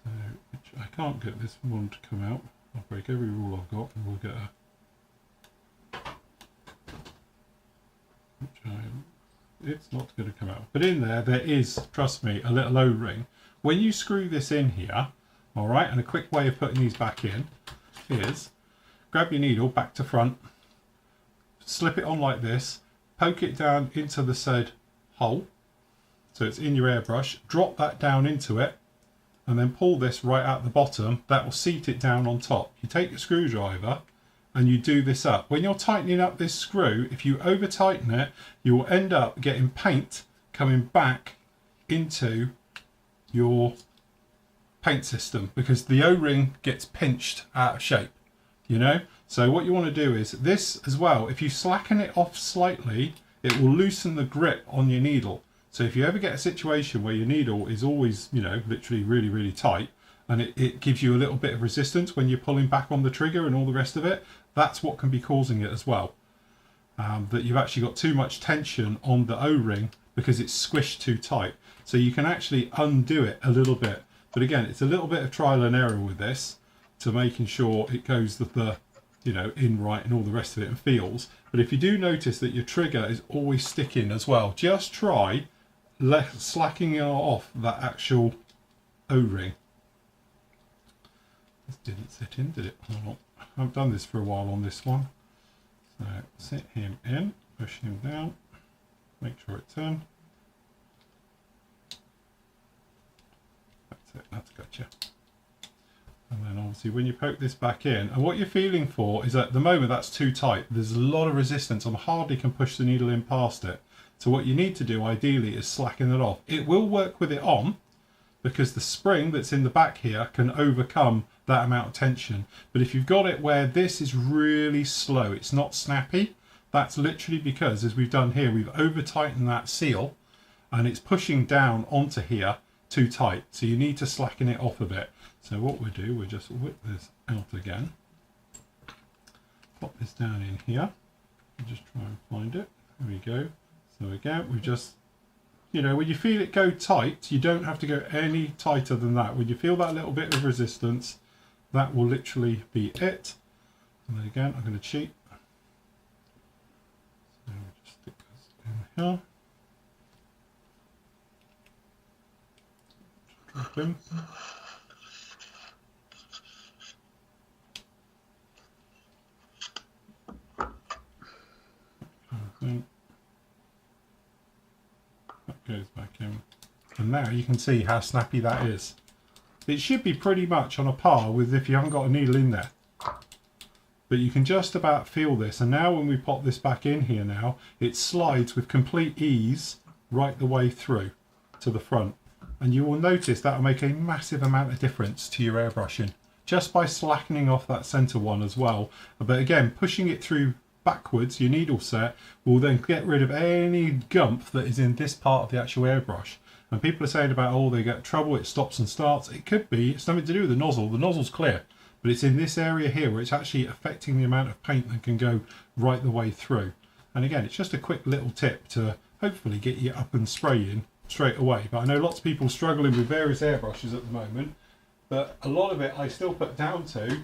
So, which I can't get this one to come out. I'll break every rule I've got and we'll get a... It's not going to come out. But in there, there is, trust me, a little O-ring. When you screw this in here, alright, and a quick way of putting these back in is grab your needle back to front, slip it on like this, poke it down into the said hole, so it's in your airbrush, drop that down into it, and then pull this right out the bottom. That will seat it down on top. You take your screwdriver and you do this up. When you're tightening up this screw, if you over tighten it, you will end up getting paint coming back into your paint system, because the O-ring gets pinched out of shape, you know. So what you want to do is this as well, if you slacken it off slightly, it will loosen the grip on your needle. So if you ever get a situation where your needle is always, you know, literally really, really tight, and it gives you a little bit of resistance when you're pulling back on the trigger and all the rest of it, that's what can be causing it as well. That you've actually got too much tension on the O-ring because it's squished too tight. So you can actually undo it a little bit. But again, it's a little bit of trial and error with this to making sure it goes the you know, in right and all the rest of it and feels. But if you do notice that your trigger is always sticking as well, just try slacking off that actual O-ring. This didn't sit in, did it? Hold on. I've done this for a while on this one. So sit him in, push him down, make sure it's in. That's it, that's gotcha. And then obviously when you poke this back in, and what you're feeling for is at the moment that's too tight. There's a lot of resistance. I hardly can push the needle in past it. So what you need to do ideally is slacken it off. It will work with it on, because the spring that's in the back here can overcome that amount of tension. But if you've got it where this is really slow, it's not snappy, that's literally because, as we've done here, we've over tightened that seal and it's pushing down onto here too tight. So you need to slacken it off a bit. So what we do, we just whip this out again, pop this down in here, and just try and find it. There we go. So again, we just, you know, when you feel it go tight, you don't have to go any tighter than that. When you feel that little bit of resistance, that will literally be it. And then again, I'm going to cheat. So we'll just stick this in here. Drop in. That goes back in. And now you can see how snappy that is. It should be pretty much on a par with if you haven't got a needle in there. But you can just about feel this. And now when we pop this back in here now, it slides with complete ease right the way through to the front. And you will notice that will make a massive amount of difference to your airbrushing, just by slackening off that center one as well. But again, pushing it through backwards, your needle set will then get rid of any gump that is in this part of the actual airbrush. And people are saying about, oh, they get trouble, it stops and starts. It could be, it's nothing to do with the nozzle. The nozzle's clear, but it's in this area here where it's actually affecting the amount of paint that can go right the way through. And again, it's just a quick little tip to hopefully get you up and spraying straight away. But I know lots of people struggling with various airbrushes at the moment, but a lot of it I still put down to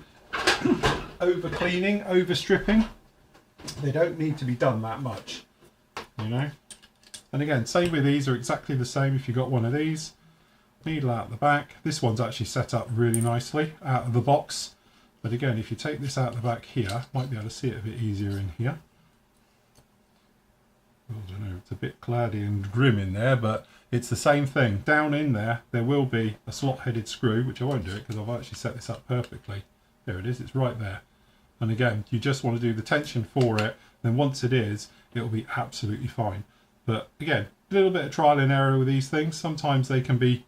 over cleaning, over stripping. They don't need to be done that much, you know. And again, same with these, are exactly the same. If you've got one of these, needle out the back. This one's actually set up really nicely out of the box. But again, if you take this out the back here, might be able to see it a bit easier in here. I don't know, it's a bit cloudy and grim in there, but it's the same thing. Down in there, there will be a slot-headed screw, which I won't do it because I've actually set this up perfectly. There it is, it's right there. And again, you just want to do the tension for it. Then once it is, it'll be absolutely fine. But again, a little bit of trial and error with these things. Sometimes they can be,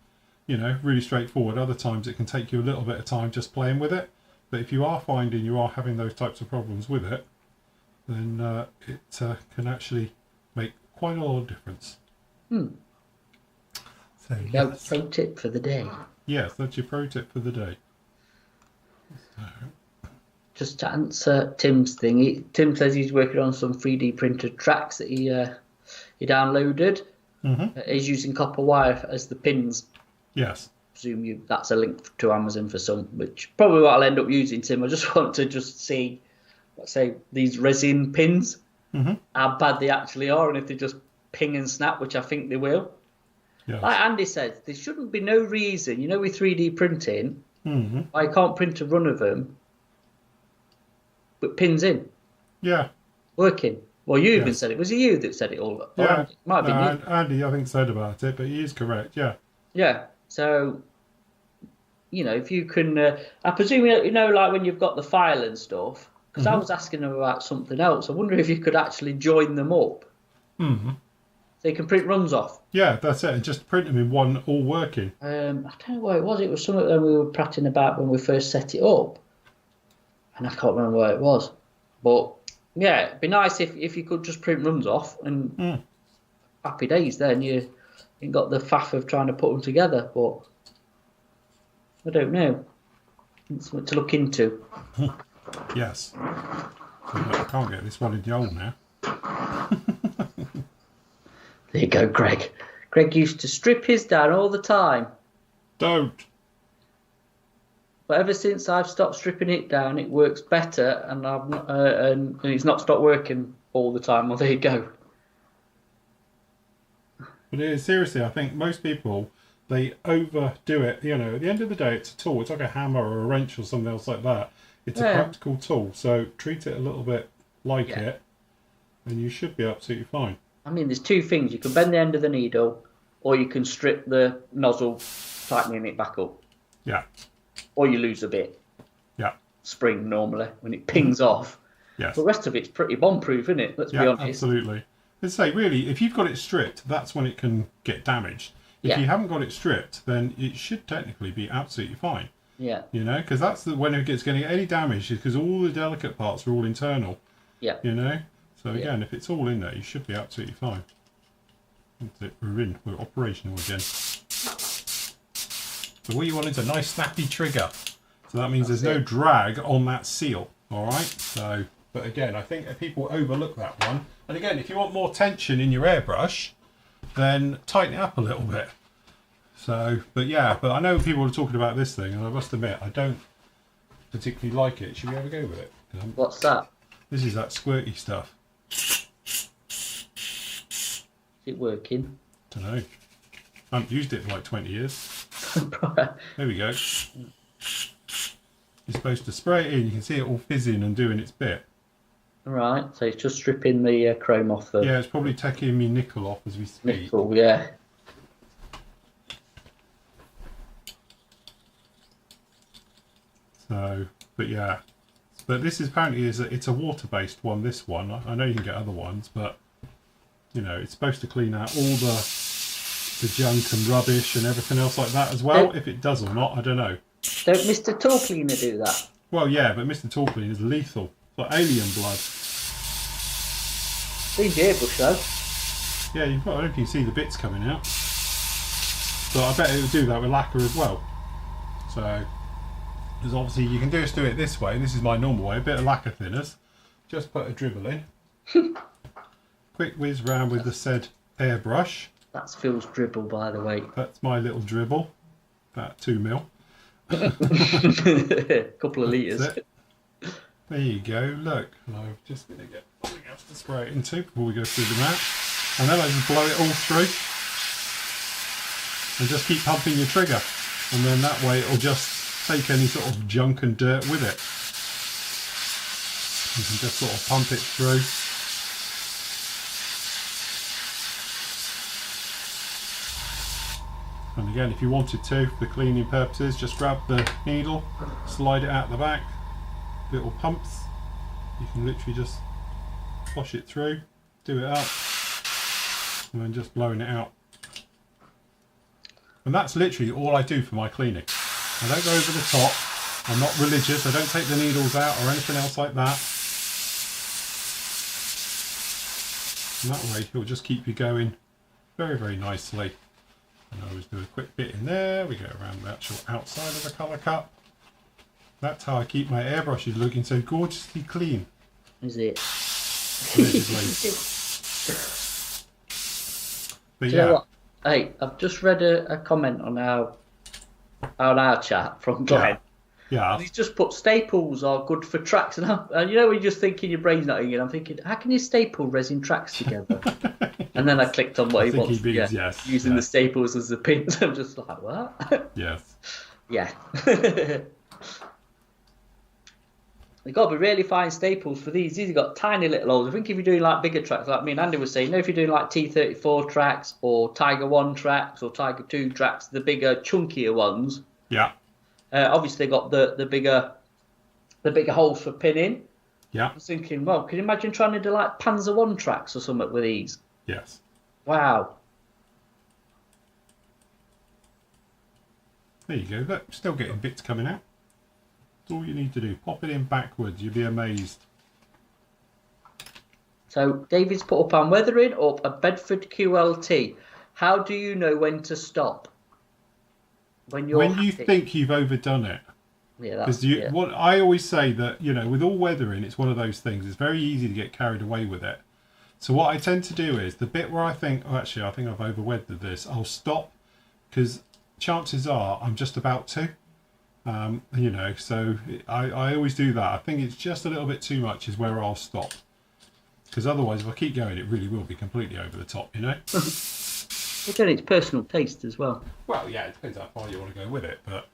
you know, really straightforward. Other times it can take you a little bit of time just playing with it. But if you are finding you are having those types of problems with it, then it can actually make quite a lot of difference. So yes. Pro tip for the day. Yes, that's your pro tip for the day. So. Just to answer Tim's thing, Tim says he's working on some 3D printed tracks that he downloaded. He's using copper wire as the pins. Yes. Presume that's a link to Amazon for some, which probably what I'll end up using, Tim. I just want to see, let's say, these resin pins, how bad they actually are, and if they just ping and snap, which I think they will. Yes. Like Andy said, there shouldn't be no reason, you know, with 3D printing, I can't print a run of them, but pins in. Yeah. Working. Well, you even said it. Was it you that said it all? Yeah. It might have been you. Andy, I think, said about it, but he is correct, yeah. Yeah. So, you know, if you can, I presume, you know, like when you've got the file and stuff, because I was asking them about something else. I wonder if you could actually join them up. So you can print runs off. Yeah, that's it. And just print them in one, all working. I don't know what it was. It was something that we were prattling about when we first set it up. And I can't remember what it was. But, yeah, it'd be nice if you could just print runs off. And happy days then. You ain't got the faff of trying to put them together. But I don't know. It's something to look into. Yes. I can't get this one in the hole now. There you go, Greg. Greg used to strip his down all the time. Don't. But ever since I've stopped stripping it down, it works better, and I've not, and it's not stopped working all the time. Well, there you go. But it is, seriously, I think most people, they overdo it. You know, at the end of the day, it's a tool. It's like a hammer or a wrench or something else like that. It's a practical tool, so treat it a little bit like it, and you should be absolutely fine. I mean, there's two things. You can bend the end of the needle, or you can strip the nozzle, tightening it back up. Yeah. Or you lose a bit. Yeah. Spring, normally, when it pings off. Yes. But the rest of it's pretty bomb-proof, isn't it? Let's be honest. Absolutely. Let's say, really, if you've got it stripped, that's when it can get damaged. If you haven't got it stripped, then it should technically be absolutely fine. Yeah. You know, because that's when it gets getting any damage, because all the delicate parts are all internal. Yeah. You know? So again, if it's all in there, you should be absolutely fine. We're operational again. So what you want is a nice snappy trigger. So that means there's no drag on that seal. All right. So, but again, I think people overlook that one. And again, if you want more tension in your airbrush, then tighten it up a little bit. So, but I know people are talking about this thing, and I must admit, I don't particularly like it. Should we have a go with it? What's that? This is that squirty stuff. Is it working? Don't know. I haven't used it for like 20 years. There we go. You're supposed to spray it in. You can see it all fizzing and doing its bit. Right. So it's just stripping the chrome off the... Yeah, it's probably taking me nickel off as we speak. Nickel, yeah. So, but yeah. But this is apparently it's a water-based one, this one. I know you can get other ones, but, you know, it's supposed to clean out all the junk and rubbish and everything else like that as well. If it does or not, I don't know. Don't Mr. Tool Cleaner do that? Well, yeah, but Mr. Tool Cleaner is lethal. It's like alien blood. Cleans your airbrush, though. Yeah, I don't know if you can see the bits coming out. But I bet it would do that with lacquer as well. So, because obviously you can do it this way. This is my normal way. A bit of lacquer thinners. Just put a dribble in. quick whiz round with the said airbrush. That's Phil's dribble, by the way. That's my little dribble, about 2 mil. A couple of litres. That's it. There you go, look. And I'm just going to get something else to spray it into before we go through the mat. And then I just blow it all through. And just keep pumping your trigger. And then that way it'll just take any sort of junk and dirt with it. You can just sort of pump it through. And again, if you wanted to, for cleaning purposes, just grab the needle, slide it out the back, little pumps. You can literally just wash it through, do it up, and then just blowing it out. And that's literally all I do for my cleaning. I don't go over the top. I'm not religious. I don't take the needles out or anything else like that. And that way, it'll just keep you going very, very nicely. And I always do a quick bit in there. We go around the actual outside of the colour cup. That's how I keep my airbrushes looking so gorgeously clean. Is it? But Do you know what? Hey, I've just read a comment on our chat from Glenn. Yeah. And he's just put staples are good for tracks, and you know when you just thinking your brain's not in, I'm thinking, how can you staple resin tracks together? And then I clicked on what he wants. Yes, using the staples as the pins. I'm just like, what? Yes. Yeah. You've got to be really fine staples for these. These have got tiny little holes. I think if you're doing like bigger tracks, like me and Andy was saying, you know, if you're doing like T34 tracks or Tiger 1 tracks or Tiger 2 tracks, the bigger, chunkier ones. Yeah. Obviously, got the bigger holes for pinning. Yeah. I was thinking, well, can you imagine trying to do like Panzer 1 tracks or something with these? Yes. Wow. There you go. Look, still getting bits coming out. That's all you need to do. Pop it in backwards. You'll be amazed. So David's put up, I'm weathering up a Bedford QLT. How do you know when to stop? When you think you've overdone it. Yeah, because what I always say that, you know, with all weathering, it's one of those things. It's very easy to get carried away with it. So what I tend to do is the bit where I think, oh, actually, I think I've over-weathered this. I'll stop because chances are I'm just about to. You know, so I always do that. I think it's just a little bit too much is where I'll stop. Because otherwise, if I keep going, it really will be completely over the top, you know? Again, it's personal taste as well. Well, yeah, it depends how far you want to go with it, but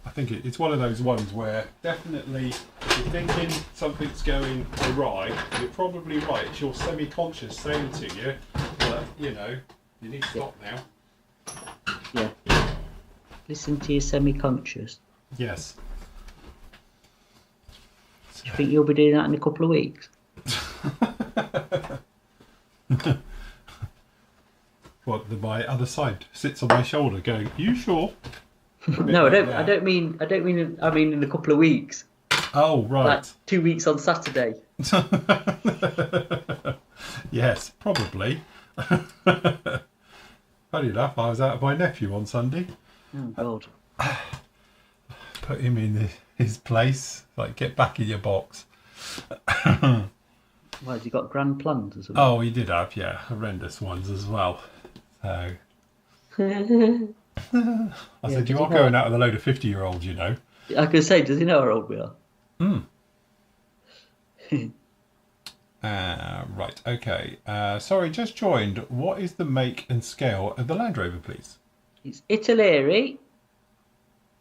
I think it's one of those ones where definitely if you're thinking something's going awry, you're probably right. It's your semi-conscious saying to you that, you know, you need to stop now. Yeah. Listen to your semi-conscious. Yes. Do you think you'll be doing that in a couple of weeks? What, my other side sits on my shoulder going, are you sure? No, I don't mean in a couple of weeks. Oh, right. Like 2 weeks on Saturday. Yes, probably. Funny enough, I was out with my nephew on Sunday. Oh, God. Put him in his place. Like, get back in your box. Why, has he got grand plans or something? Oh, he did have, yeah, horrendous ones as well. So I said, you are going out with a load of 50-year-olds, you know. I could say, does he know how old we are? Right, okay. Sorry, just joined. What is the make and scale of the Land Rover, please? It's Italeri,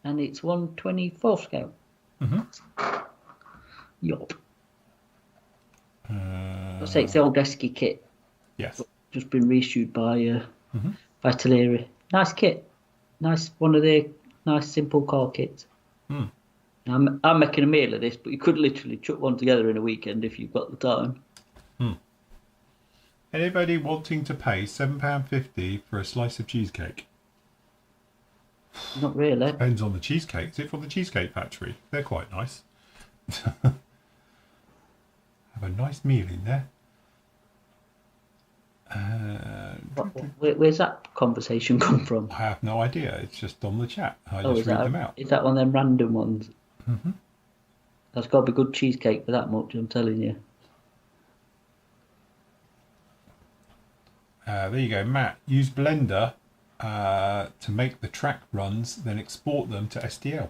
and it's 1/24 scale. Yup. I'll say it's the old Esky kit. Yes. Just been reissued by Italeri. Nice kit. Nice, one of their nice simple car kits. I'm making a meal of this, but you could literally chuck one together in a weekend if you've got the time. Anybody wanting to pay £7.50 for a slice of cheesecake? Not really. Depends on the cheesecake. Is it from the Cheesecake Factory? They're quite nice. Have a nice meal in there. Where's that conversation come from? I have no idea. It's just on the chat. I just read them out. Is that one of them random ones? That's got to be good cheesecake for that much, I'm telling you. There you go, Matt. Use Blender to make the track runs, then export them to STL.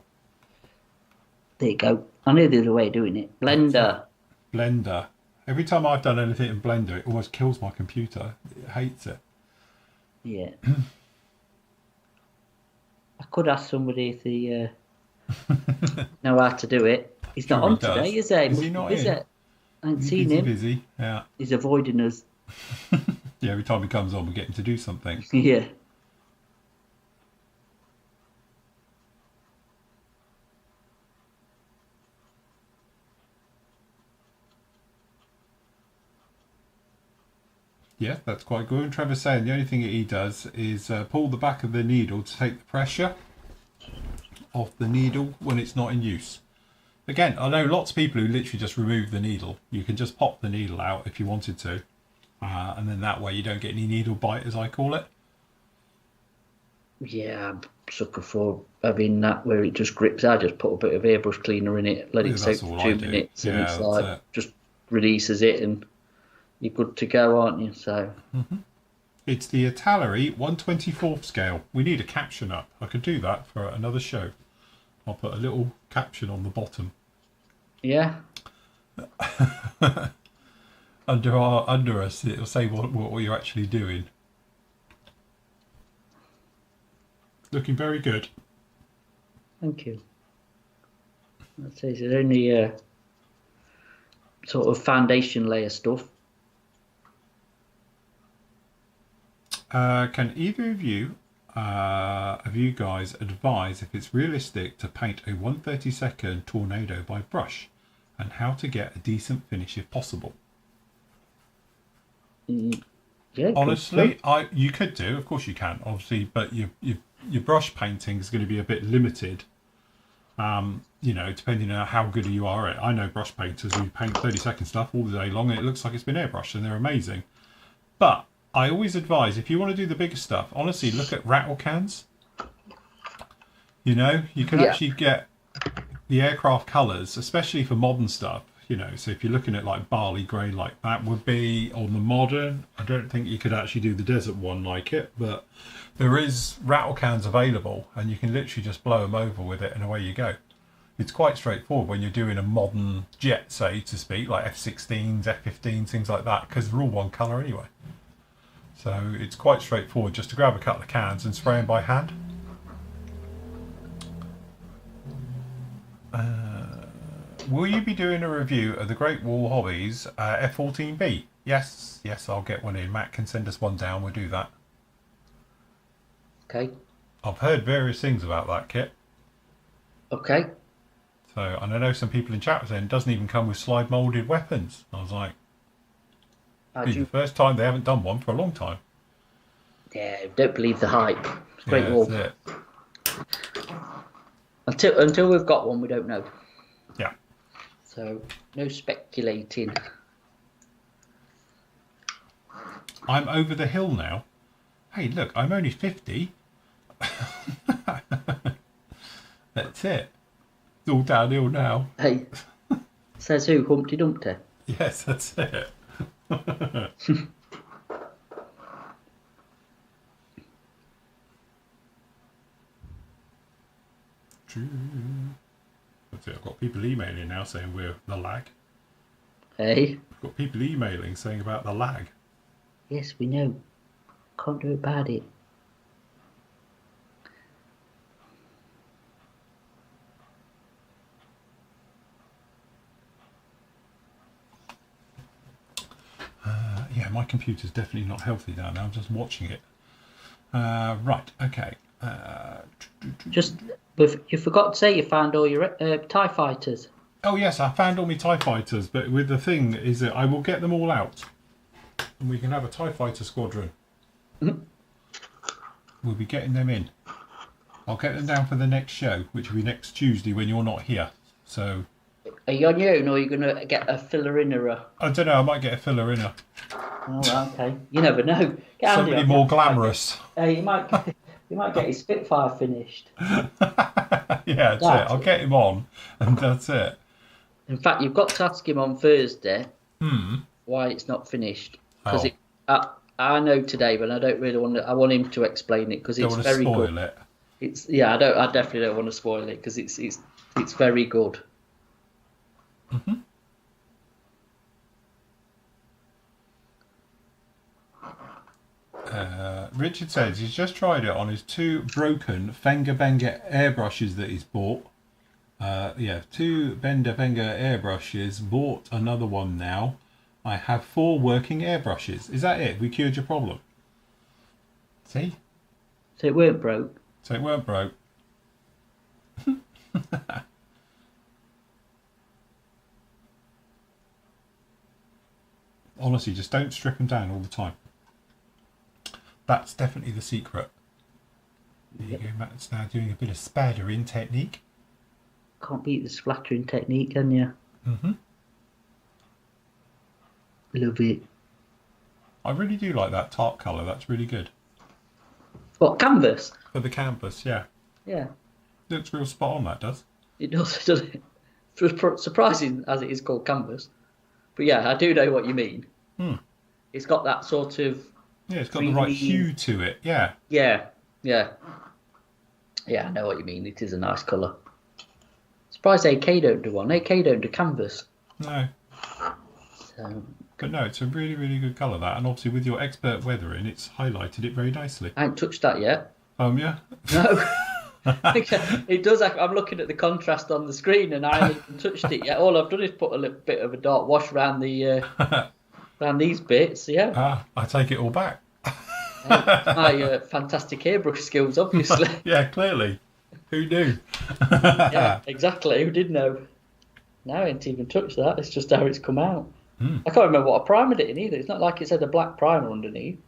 There you go. I knew the other way of doing it. Blender. Blender. Every time I've done anything in Blender, it almost kills my computer. It hates it. Yeah. I could ask somebody if they know how to do it. He's not on today, is he? Is he not in? I haven't seen him. Busy, yeah. He's avoiding us. Yeah, every time he comes on, we get him to do something. Yeah. Yeah, that's quite good. And Trevor's saying the only thing he does is pull the back of the needle to take the pressure off the needle when it's not in use. Again, I know lots of people who literally just remove the needle. You can just pop the needle out if you wanted to. And then that way you don't get any needle bite, as I call it. Yeah, I'm sucker for having that where it just grips. I just put a bit of airbrush cleaner in it, let it soak for 2 minutes, and it's like just releases it, and you're good to go, aren't you? So It's the Atalery 1/24th scale. We need a caption up. I could do that for another show. I'll put a little caption on the bottom. Yeah. Under us, it'll say what you're actually doing. Looking very good. Thank you. That says it's only sort of foundation layer stuff. Can either of you guys advise if it's realistic to paint a 1/32 tornado by brush, and how to get a decent finish if possible? Yeah. Honestly, you could do, of course you can, obviously, but your brush painting is going to be a bit limited. Depending on how good you are at it. I know brush painters who paint 30-second stuff all the day long and it looks like it's been airbrushed, and they're amazing. But I always advise, if you want to do the bigger stuff, honestly, look at rattle cans. You can actually get the aircraft colours, especially for modern stuff. So if you're looking at like barley grey, like that would be on the modern. I don't think you could actually do the desert one like it, but there is rattle cans available, and you can literally just blow them over with it, and away you go. It's quite straightforward when you're doing a modern jet, say, to speak, like F-16s, F-15s, things like that, because they're all one colour anyway. So it's quite straightforward just to grab a couple of cans and spray them by hand. Will you be doing a review of the Great Wall Hobbies F14B? Yes, I'll get one in. Matt can send us one down. We'll do that. Okay. I've heard various things about that kit. Okay. So, and I know some people in chat were saying it doesn't even come with slide moulded weapons. I was like, it's the first time they haven't done one for a long time. Yeah, don't believe the hype. It's Great Wall. That's it. Until we've got one, we don't know. Yeah. So, no speculating. I'm over the hill now. Hey, look, I'm only 50. That's it. It's all downhill now. Hey, says who? Humpty Dumpty? Yes, that's it. True. That's it. I've got people emailing now saying we're the lag. Hey? I've got people emailing saying about the lag. Yes, we know. Can't do about it. Yeah, my computer's definitely not healthy down now. I'm just watching it. Right, okay. You forgot to say you found all your TIE fighters. Oh yes, I found all my TIE fighters, but with the thing is that I will get them all out, and we can have a TIE fighter squadron. We'll be getting them in. I'll get them down for the next show, which will be next Tuesday when you're not here. So, are you on your own, or are you going to get a filler-innerer? I don't know, I might get a filler-inner. Oh, okay. You never know. Somebody more glamorous. You might get his Spitfire finished. Yeah, that's it. I'll get him on, and that's it. In fact, you've got to ask him on Thursday why it's not finished. Because I know today, but I don't really want to. I want him to explain it because Don't it's want to very spoil good. it. It's yeah. I definitely don't want to spoil it because it's very good. Mm-hmm. Richard says he's just tried it on his 2 broken Fenga Benga airbrushes that he's bought. 2 Bender Venga airbrushes. Bought another one now. I have 4 working airbrushes. Is that it? We cured your problem. See? So it weren't broke. So it weren't broke. Honestly, just don't strip them down all the time. That's definitely the secret. There you go, Matt's now doing a bit of spattering technique. Can't beat the splattering technique, can you? Mm-hmm. Love it. I really do like that tart colour. That's really good. What, canvas? For the canvas, yeah. Yeah. Looks real spot on, that does. It does, doesn't it? It's surprising as it is called canvas. But yeah, I do know what you mean. It's got that sort of... Yeah, it's got the right hue to it, yeah. Yeah. Yeah, I know what you mean. It is a nice colour. Surprised AK don't do one. AK don't do canvas. No. So, but no, it's a really, really good colour, that. And obviously with your expert weathering, it's highlighted it very nicely. I haven't touched that yet. Yeah? No. It does. I'm looking at the contrast on the screen and I haven't even touched it yet. All I've done is put a little bit of a dark wash around the around these bits. Yeah. I take it all back. My fantastic airbrush skills, obviously. Yeah, clearly. Who knew? Yeah, exactly. Who did know? No, I ain't even touched that. It's just how it's come out. I can't remember what I primered it in either. It's not like it said a black primer underneath.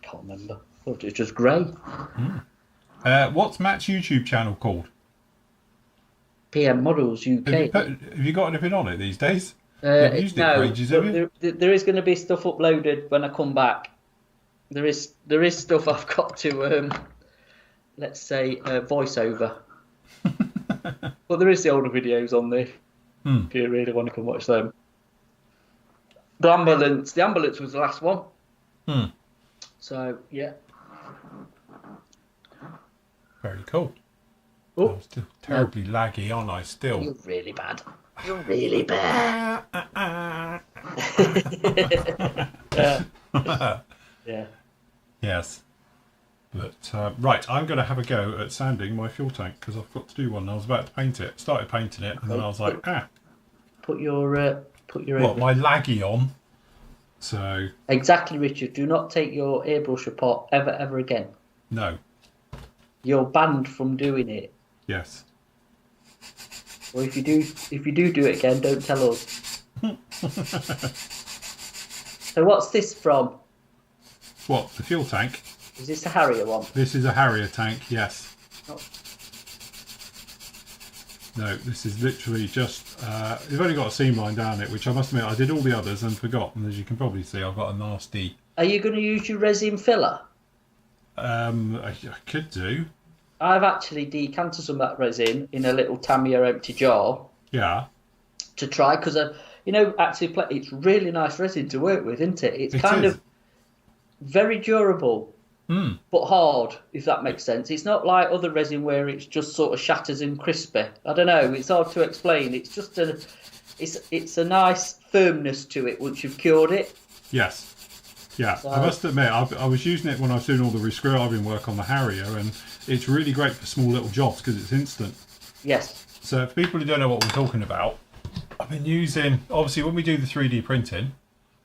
Can't remember. Thought it was just grey. What's Matt's YouTube channel called? PM Models UK. Have you got anything on it these days? You haven't used it for ages, have you? There is going to be stuff uploaded when I come back. There is stuff I've got to, let's say, voiceover. But there is the older videos on there. If you really want to come watch them. The ambulance was the last one. So yeah. Very cool. Oh, I'm still terribly laggy, aren't I? Still. You're really bad. You're really bad. Yeah. Yes. But right, I'm going to have a go at sanding my fuel tank because I've got to do one. I was about to paint it. Started painting it, and then I was like, Put your what, my laggy on. So exactly, Richard. Do not take your airbrush apart ever again. No. You're banned from doing it. Yes. Or if you do it again, don't tell us. So what's this from? What, the fuel tank? Is this a Harrier one? This is a Harrier tank, yes. Oh. No, this is literally just... you've only got a seam line down it, which I must admit, I did all the others and forgot. And as you can probably see, I've got a nasty... Are you going to use your resin filler? I could do. I've actually decanted some of that resin in a little Tamiya empty jar. Yeah. To try, because actually, it's really nice resin to work with, isn't it? It's kind of very durable, but hard, if that makes sense. It's not like other resin where it's just sort of shatters and crispy. I don't know. It's hard to explain. It's just it's a nice firmness to it once you've cured it. Yes. Yeah, so, I must admit, I was using it when I was doing all the rescribing work on the Harrier, and it's really great for small little jobs because it's instant. Yes. So for people who don't know what we're talking about, I've been using, obviously when we do the 3D printing,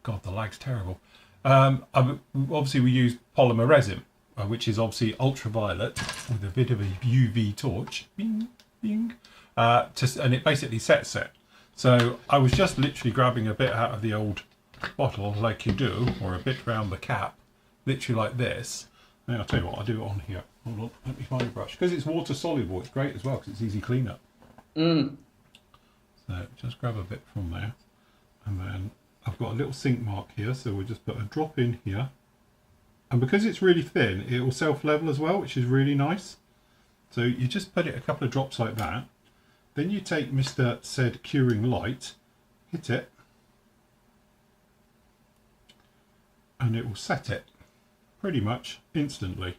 God, the lag's terrible. Obviously we use polymer resin, which is obviously ultraviolet with a bit of a UV torch, bing, bing, and it basically sets it. So I was just literally grabbing a bit out of the old bottle like you do, or a bit round the cap, literally like this. And I'll tell you what, I'll do it on here. Hold on, let me find a brush. Because it's water soluble, it's great as well because it's easy cleanup. So just grab a bit from there, and then I've got a little sink mark here, so we'll just put a drop in here. And because it's really thin, it will self-level as well, which is really nice. So you just put it a couple of drops like that. Then you take Mr. Said Curing Light, hit it, and it will set it pretty much instantly.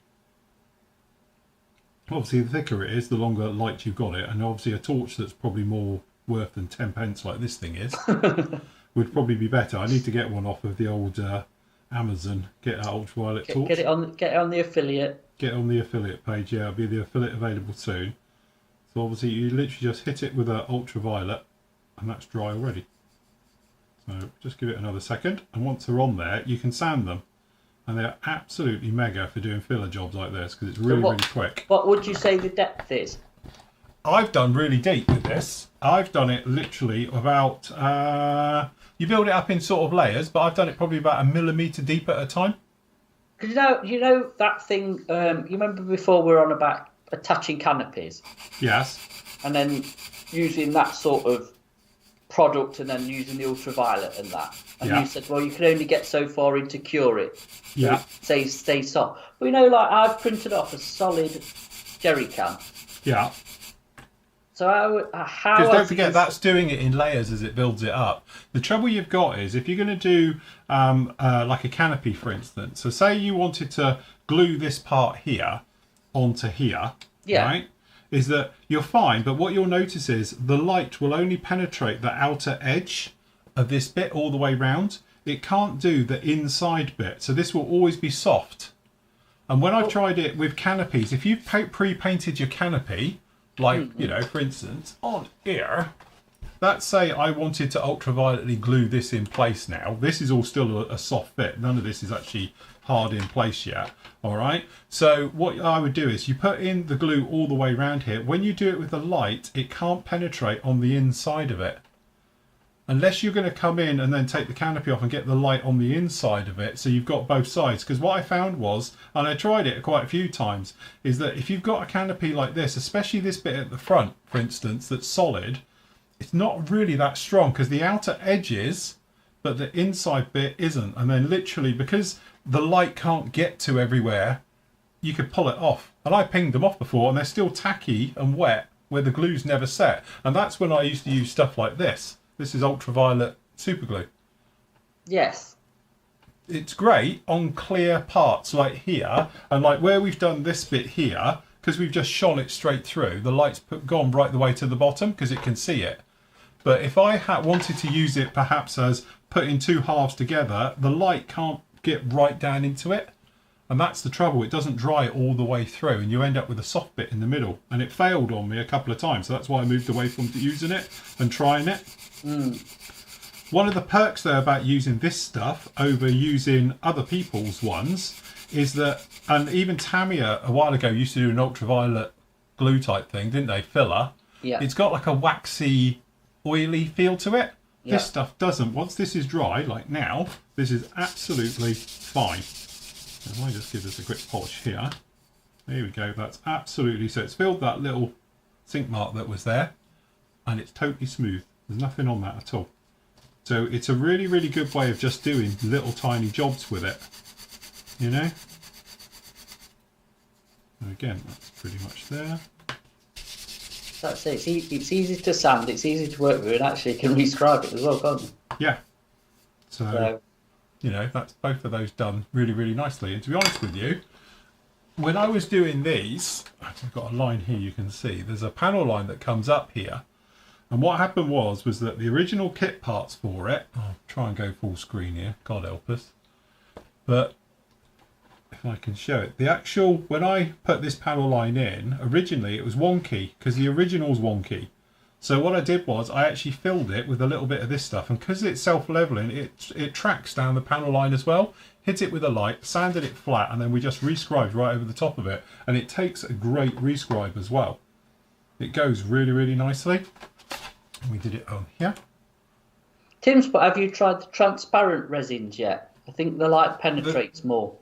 Obviously the thicker it is, the longer light you've got it, and obviously a torch that's probably more worth than 10 pence like this thing is would probably be better. I need to get one off of the old Amazon, get that ultraviolet torch. Get it on the affiliate. Get on the affiliate page, yeah, it'll be the affiliate available soon. So obviously you literally just hit it with an ultraviolet and that's dry already. So just give it another second, and once they're on there you can sand them. And they're absolutely mega for doing filler jobs like this because it's really quick. What would you say the depth is? I've done really deep with this. I've done it literally about, you build it up in sort of layers, but I've done it probably about 1 millimetre deep at a time. Because you know that thing, you remember before we were on about attaching canopies? Yes. And then using that sort of product and then using the ultraviolet and that. And you said, well, you can only get so far into cure it. Yeah. Stay soft. But you know, like I've printed off a solid jerry can. Yeah. So how? Because don't forget, that's doing it in layers as it builds it up. The trouble you've got is if you're going to do like a canopy, for instance. So say you wanted to glue this part here onto here, right? Is that you're fine, but what you'll notice is the light will only penetrate the outer edge of this bit all the way round. It can't do the inside bit, so this will always be soft. And when I've tried it with canopies, if you've pre-painted your canopy, like, you know, for instance, on here, let's say I wanted to ultravioletly glue this in place now. This is all still a soft bit. None of this is actually hard in place yet. All right. So what I would do is you put in the glue all the way around here. When you do it with the light, it can't penetrate on the inside of it. Unless you're going to come in and then take the canopy off and get the light on the inside of it, so you've got both sides. Because what I found was, and I tried it quite a few times, is that if you've got a canopy like this, especially this bit at the front, for instance, that's solid, it's not really that strong because the outer edge is, but the inside bit isn't. And then literally, because the light can't get to everywhere, you could pull it off. And I pinged them off before and they're still tacky and wet where the glue's never set. And that's when I used to use stuff like this. This is ultraviolet super glue. Yes. It's great on clear parts like here, and like where we've done this bit here, because we've just shone it straight through, the light's gone right the way to the bottom because it can see it. But if I wanted to use it perhaps as putting two halves together, the light can't get right down into it. And that's the trouble. It doesn't dry all the way through and you end up with a soft bit in the middle. And it failed on me a couple of times. So that's why I moved away from using it and trying it. One of the perks though about using this stuff over using other people's ones is that, and even Tamiya a while ago used to do an ultraviolet glue type thing, didn't they? Filler. Yeah. It's got like a waxy, oily feel to it. Yeah. This stuff doesn't. Once this is dry, like now, this is absolutely fine. If I just give this a quick polish here. There we go. That's absolutely, so it's filled that little sink mark that was there and it's totally smooth. There's nothing on that at all. So it's a really, really good way of just doing little tiny jobs with it. You know? And again, that's pretty much there. That's it. It's easy to sand, it's easy to work with, and actually you can rescribe it as well, can't you? Yeah. So you know, that's both of those done really, really nicely. And to be honest with you, when I was doing these, I've got a line here you can see. There's a panel line that comes up here. And what happened was that the original kit parts for it, I'll try and go full screen here, God help us. But if I can show it, the actual, when I put this panel line in, originally it was wonky because the original's wonky. So what I did was I actually filled it with a little bit of this stuff, and because it's self-leveling, it tracks down the panel line as well. Hit it with a light, sanded it flat, and then we just rescribed right over the top of it, and it takes a great rescribe as well. It goes really, really nicely. We did it on here. Tim's, but have you tried the transparent resins yet? I think the light penetrates more.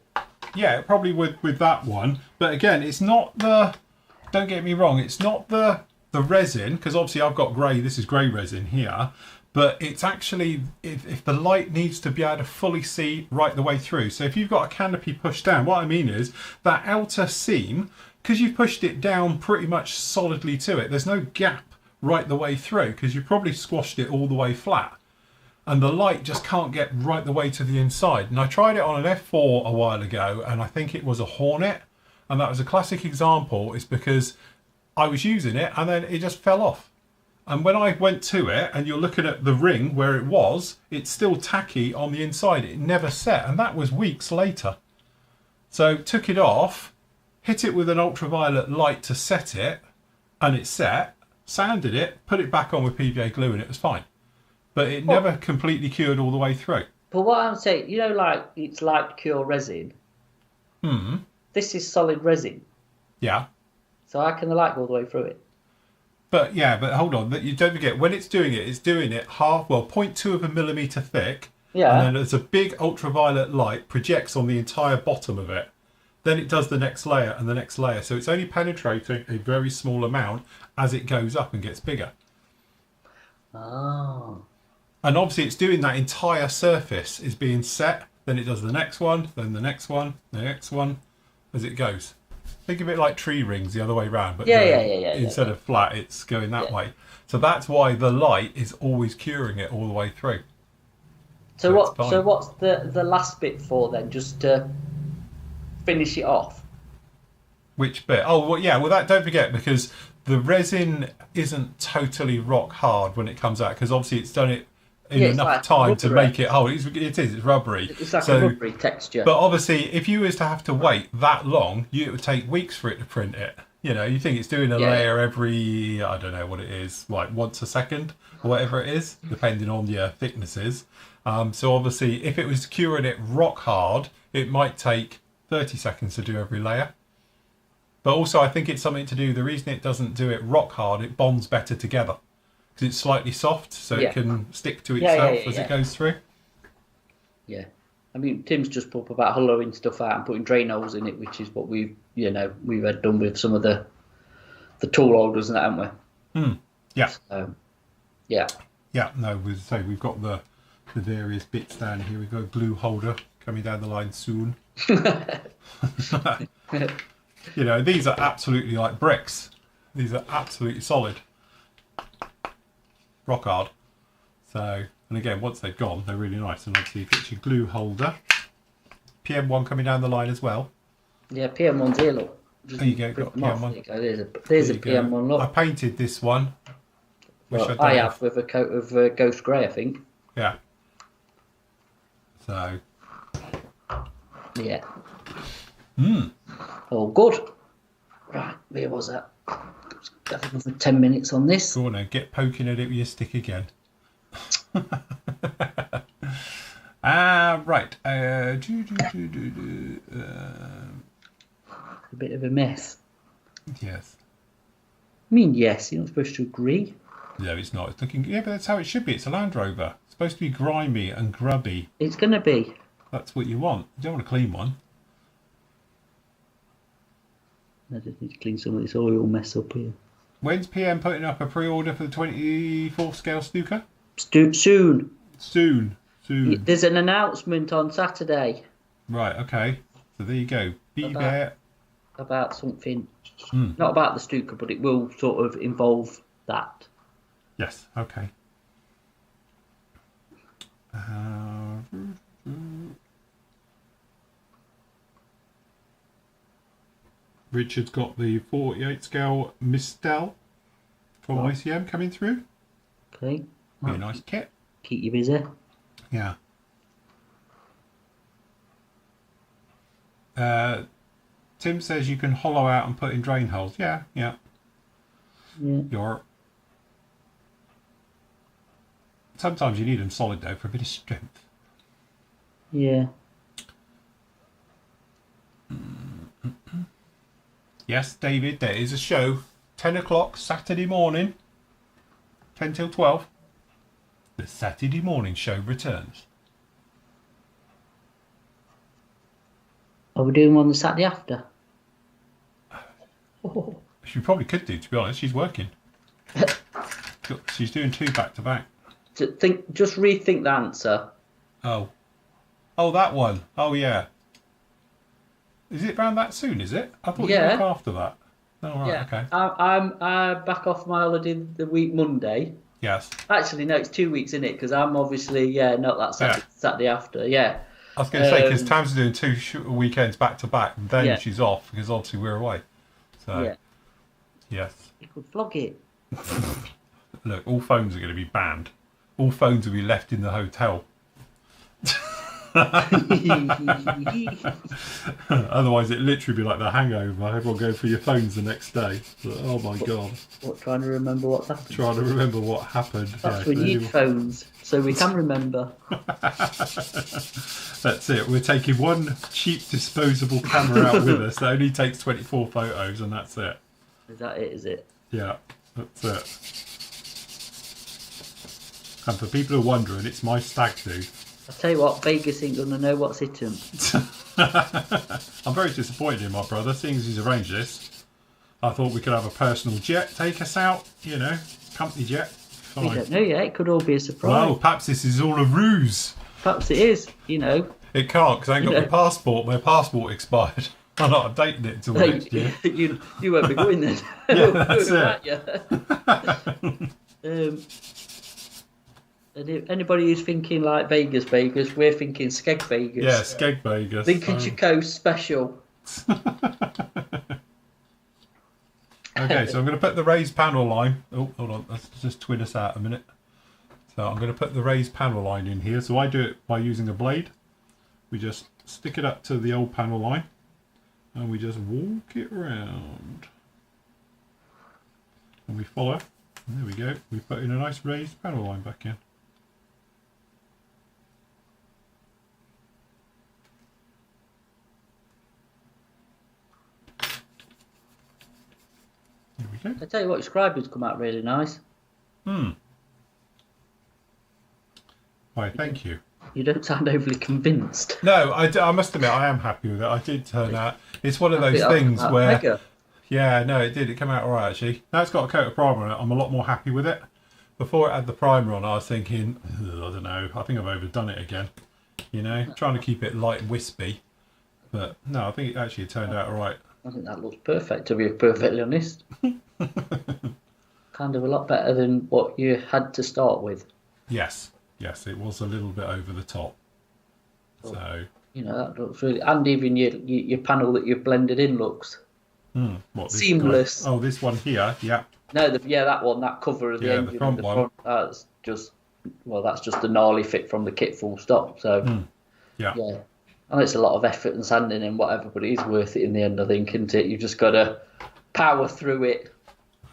Yeah, probably with that one. But again, it's not the, don't get me wrong, it's not the resin, because obviously I've got grey, this is grey resin here, but it's actually, if the light needs to be able to fully see right the way through. So if you've got a canopy pushed down, what I mean is that outer seam, because you've pushed it down pretty much solidly to it, there's no gap right the way through because you probably squashed it all the way flat. and the light just can't get right the way to the inside. And I tried it on an F4 a while ago, and I think it was a Hornet, and that was a classic example. It's because I was using it and then it just fell off. And when I went to it, and you're looking at the ring where it was, it's still tacky on the inside. It never set, and that was weeks later. So took it off, hit it with an ultraviolet light to set it, and it set, sanded it, put it back on with PVA glue, and it was fine. But it never completely cured all the way through. But what I'm saying, you know, like it's light cure resin. This is solid resin. Yeah. So how can the light go all the way through it? But hold on, you don't forget, when it's doing it 0.2 of a millimetre thick. Yeah. And then there's a big ultraviolet light projects on the entire bottom of it. Then it does the next layer and the next layer. So it's only penetrating a very small amount as it goes up and gets bigger. Oh. And obviously it's doing that entire surface is being set. Then it does the next one, then the next one, the next one, as it goes. Think of it like tree rings the other way round. But instead of flat, it's going that way. So that's why the light is always curing it all the way through. So what's the last bit for then? Just to finish it off? Which bit? Oh, well, yeah. Well, don't forget, because the resin isn't totally rock hard when it comes out, because obviously it's done it in enough time to make it. Oh, it's rubbery. It's like a rubbery texture. But obviously, if you was to have to wait that long, it would take weeks for it to print it. You know, you think it's doing a layer every, I don't know what it is, like once a second or whatever it is, depending on your thicknesses. So obviously, if it was curing it rock hard, it might take 30 seconds to do every layer. But also, I think it's something to do, the reason it doesn't do it rock hard, it bonds better together. Because it's slightly soft, so it can stick to itself as it goes through. Yeah. I mean, Tim's just put about hollowing stuff out and putting drain holes in it, which is what we've had done with some of the tool holders and that, haven't we? Yeah. So, yeah. Yeah, no, we've got the various bits down here. We've got a glue holder coming down the line soon. You know, these are absolutely like bricks. These are absolutely solid. Rock hard. So, and again, once they've gone, they're really nice. And obviously, you get your glue holder. PM1 coming down the line as well. Yeah, PM1's here, look. There you go, got PM1. There's a PM1, look. I painted this one. Well, I have with a coat of ghost grey, I think. Yeah. So. Yeah. Oh, good. Right, where was that? I think for 10 minutes on this. Go on then, get poking at it with your stick again. Right. A bit of a mess. Yes. I mean, yes, you're not supposed to agree. No, it's not. It's looking. Yeah, but that's how it should be. It's a Land Rover. It's supposed to be grimy and grubby. It's going to be. That's what you want. You don't want a clean one. I just need to clean some of this oil mess up here. When's PM putting up a pre-order for the 24th scale Stuka? Soon. Soon. There's an announcement on Saturday. Right, okay. So there you go. Be there. About something. Not about the Stuka, but it will sort of involve that. Yes, okay. Richard's got the 48 scale Mistel from ICM coming through. Okay. Be a nice kit. Keep you busy. Yeah. Tim says you can hollow out and put in drain holes. Yeah. Sometimes you need them solid though for a bit of strength. Yeah. Yes, David, there is a show. 10 o'clock Saturday morning. 10 till 12. The Saturday morning show returns. Are we doing one the Saturday after? Oh. She probably could do, to be honest. She's working. She's doing 2 back to back. Just rethink the answer. Oh, that one. Oh, yeah. Is it round that soon, is it? I thought you were after that. Oh, right, yeah. okay. I'm back off my holiday the week Monday. Yes. Actually, no, it's 2 weeks in it because I'm obviously not that Saturday, Yeah. Saturday after. Yeah. I was going to say, because Tam's doing 2 weekends back to back, and then Yeah. she's off because obviously we're away. So, Yeah. yes. You could flog it. Look, all phones are going to be banned. All phones will be left in the hotel. Otherwise, it'd literally be like the hangover. Everyone go for your phones the next day. But, oh my God. What, trying to remember what's happened? Trying to remember what happened. That's we need phones, so we can remember. That's it. We're taking one cheap disposable camera out with us that only takes 24 photos, and that's it. Is that it, is it? Yeah, that's it. And for people who are wondering, it's my stag do. I tell you what, Vegas ain't gonna know what's hit him. I'm very disappointed in my brother, seeing as he's arranged this. I thought we could have a personal jet take us out, company jet. Fine. We don't know yet. It could all be a surprise. Well, perhaps this is all a ruse. Perhaps it is. It can't because I ain't got my passport. My passport expired. I'm not updating it until next year. You won't be going then. Yeah, that's it. And if anybody who's thinking like Vegas, we're thinking Skeg Vegas. Yeah, Skeg Vegas. Lincolnshire Coast special. Okay, so I'm going to put the raised panel line. Oh, hold on. Let's just twin us out a minute. So I'm going to put the raised panel line in here. So I do it by using a blade. We just stick it up to the old panel line. And we just walk it around. And we follow. And there we go. We put in a nice raised panel line back in. There we go. I tell you what, Scriber's come out really nice. Why, thank you. You don't sound overly convinced. No, I must admit I am happy with it. I did turn out. It's one of those things where... Mega. Yeah, no, it did. It came out all right, actually. Now it's got a coat of primer on it. I'm a lot more happy with it. Before it had the primer on, I was thinking, I don't know, I think I've overdone it again. Trying to keep it light and wispy. But no, I think it actually turned out all right. I think that looks perfect, to be perfectly honest. Kind of a lot better than what you had to start with. Yes, it was a little bit over the top. Oh, so that looks really, and even your panel that you've blended in looks seamless. Oh, this one here, yeah. No, that one, that cover of the engine, the front one. That's just a gnarly fit from the kit, full stop. So yeah. And it's a lot of effort and sanding and whatever, but it is worth it in the end, I think, isn't it? You've just got to power through it.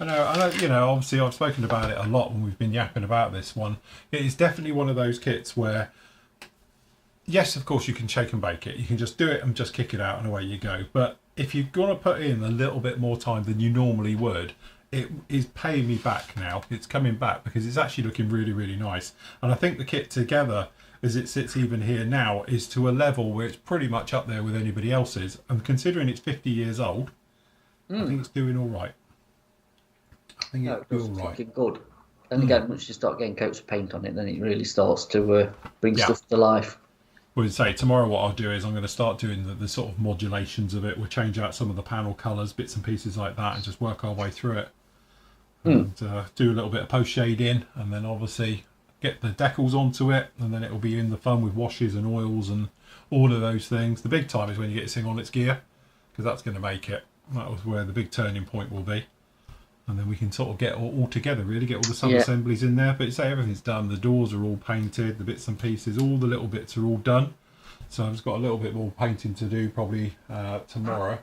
I know, obviously I've spoken about it a lot when we've been yapping about this one. It is definitely one of those kits where, yes, of course you can shake and bake it. You can just do it and just kick it out and away you go. But if you're going to put in a little bit more time than you normally would, it is paying me back now. It's coming back because it's actually looking really, really nice. And I think the kit together, as it sits even here now, is to a level where it's pretty much up there with anybody else's. And considering it's 50 years old, I think it's doing all right. I think it's doing all right. Good. And again, once you start getting coats of paint on it, then it really starts to bring stuff to life. We'll say tomorrow what I'll do is I'm going to start doing the sort of modulations of it. We'll change out some of the panel colours, bits and pieces like that, and just work our way through it. And do a little bit of post shading, and then obviously get the decals onto it, and then it'll be in the fun with washes and oils and all of those things. The big time is when you get this thing on its gear, because that's going to make it. That was where the big turning point will be. And then we can sort of get all together, really, get all the sub-assemblies in there. But say everything's done. The doors are all painted, the bits and pieces, all the little bits are all done. So I've just got a little bit more painting to do probably tomorrow.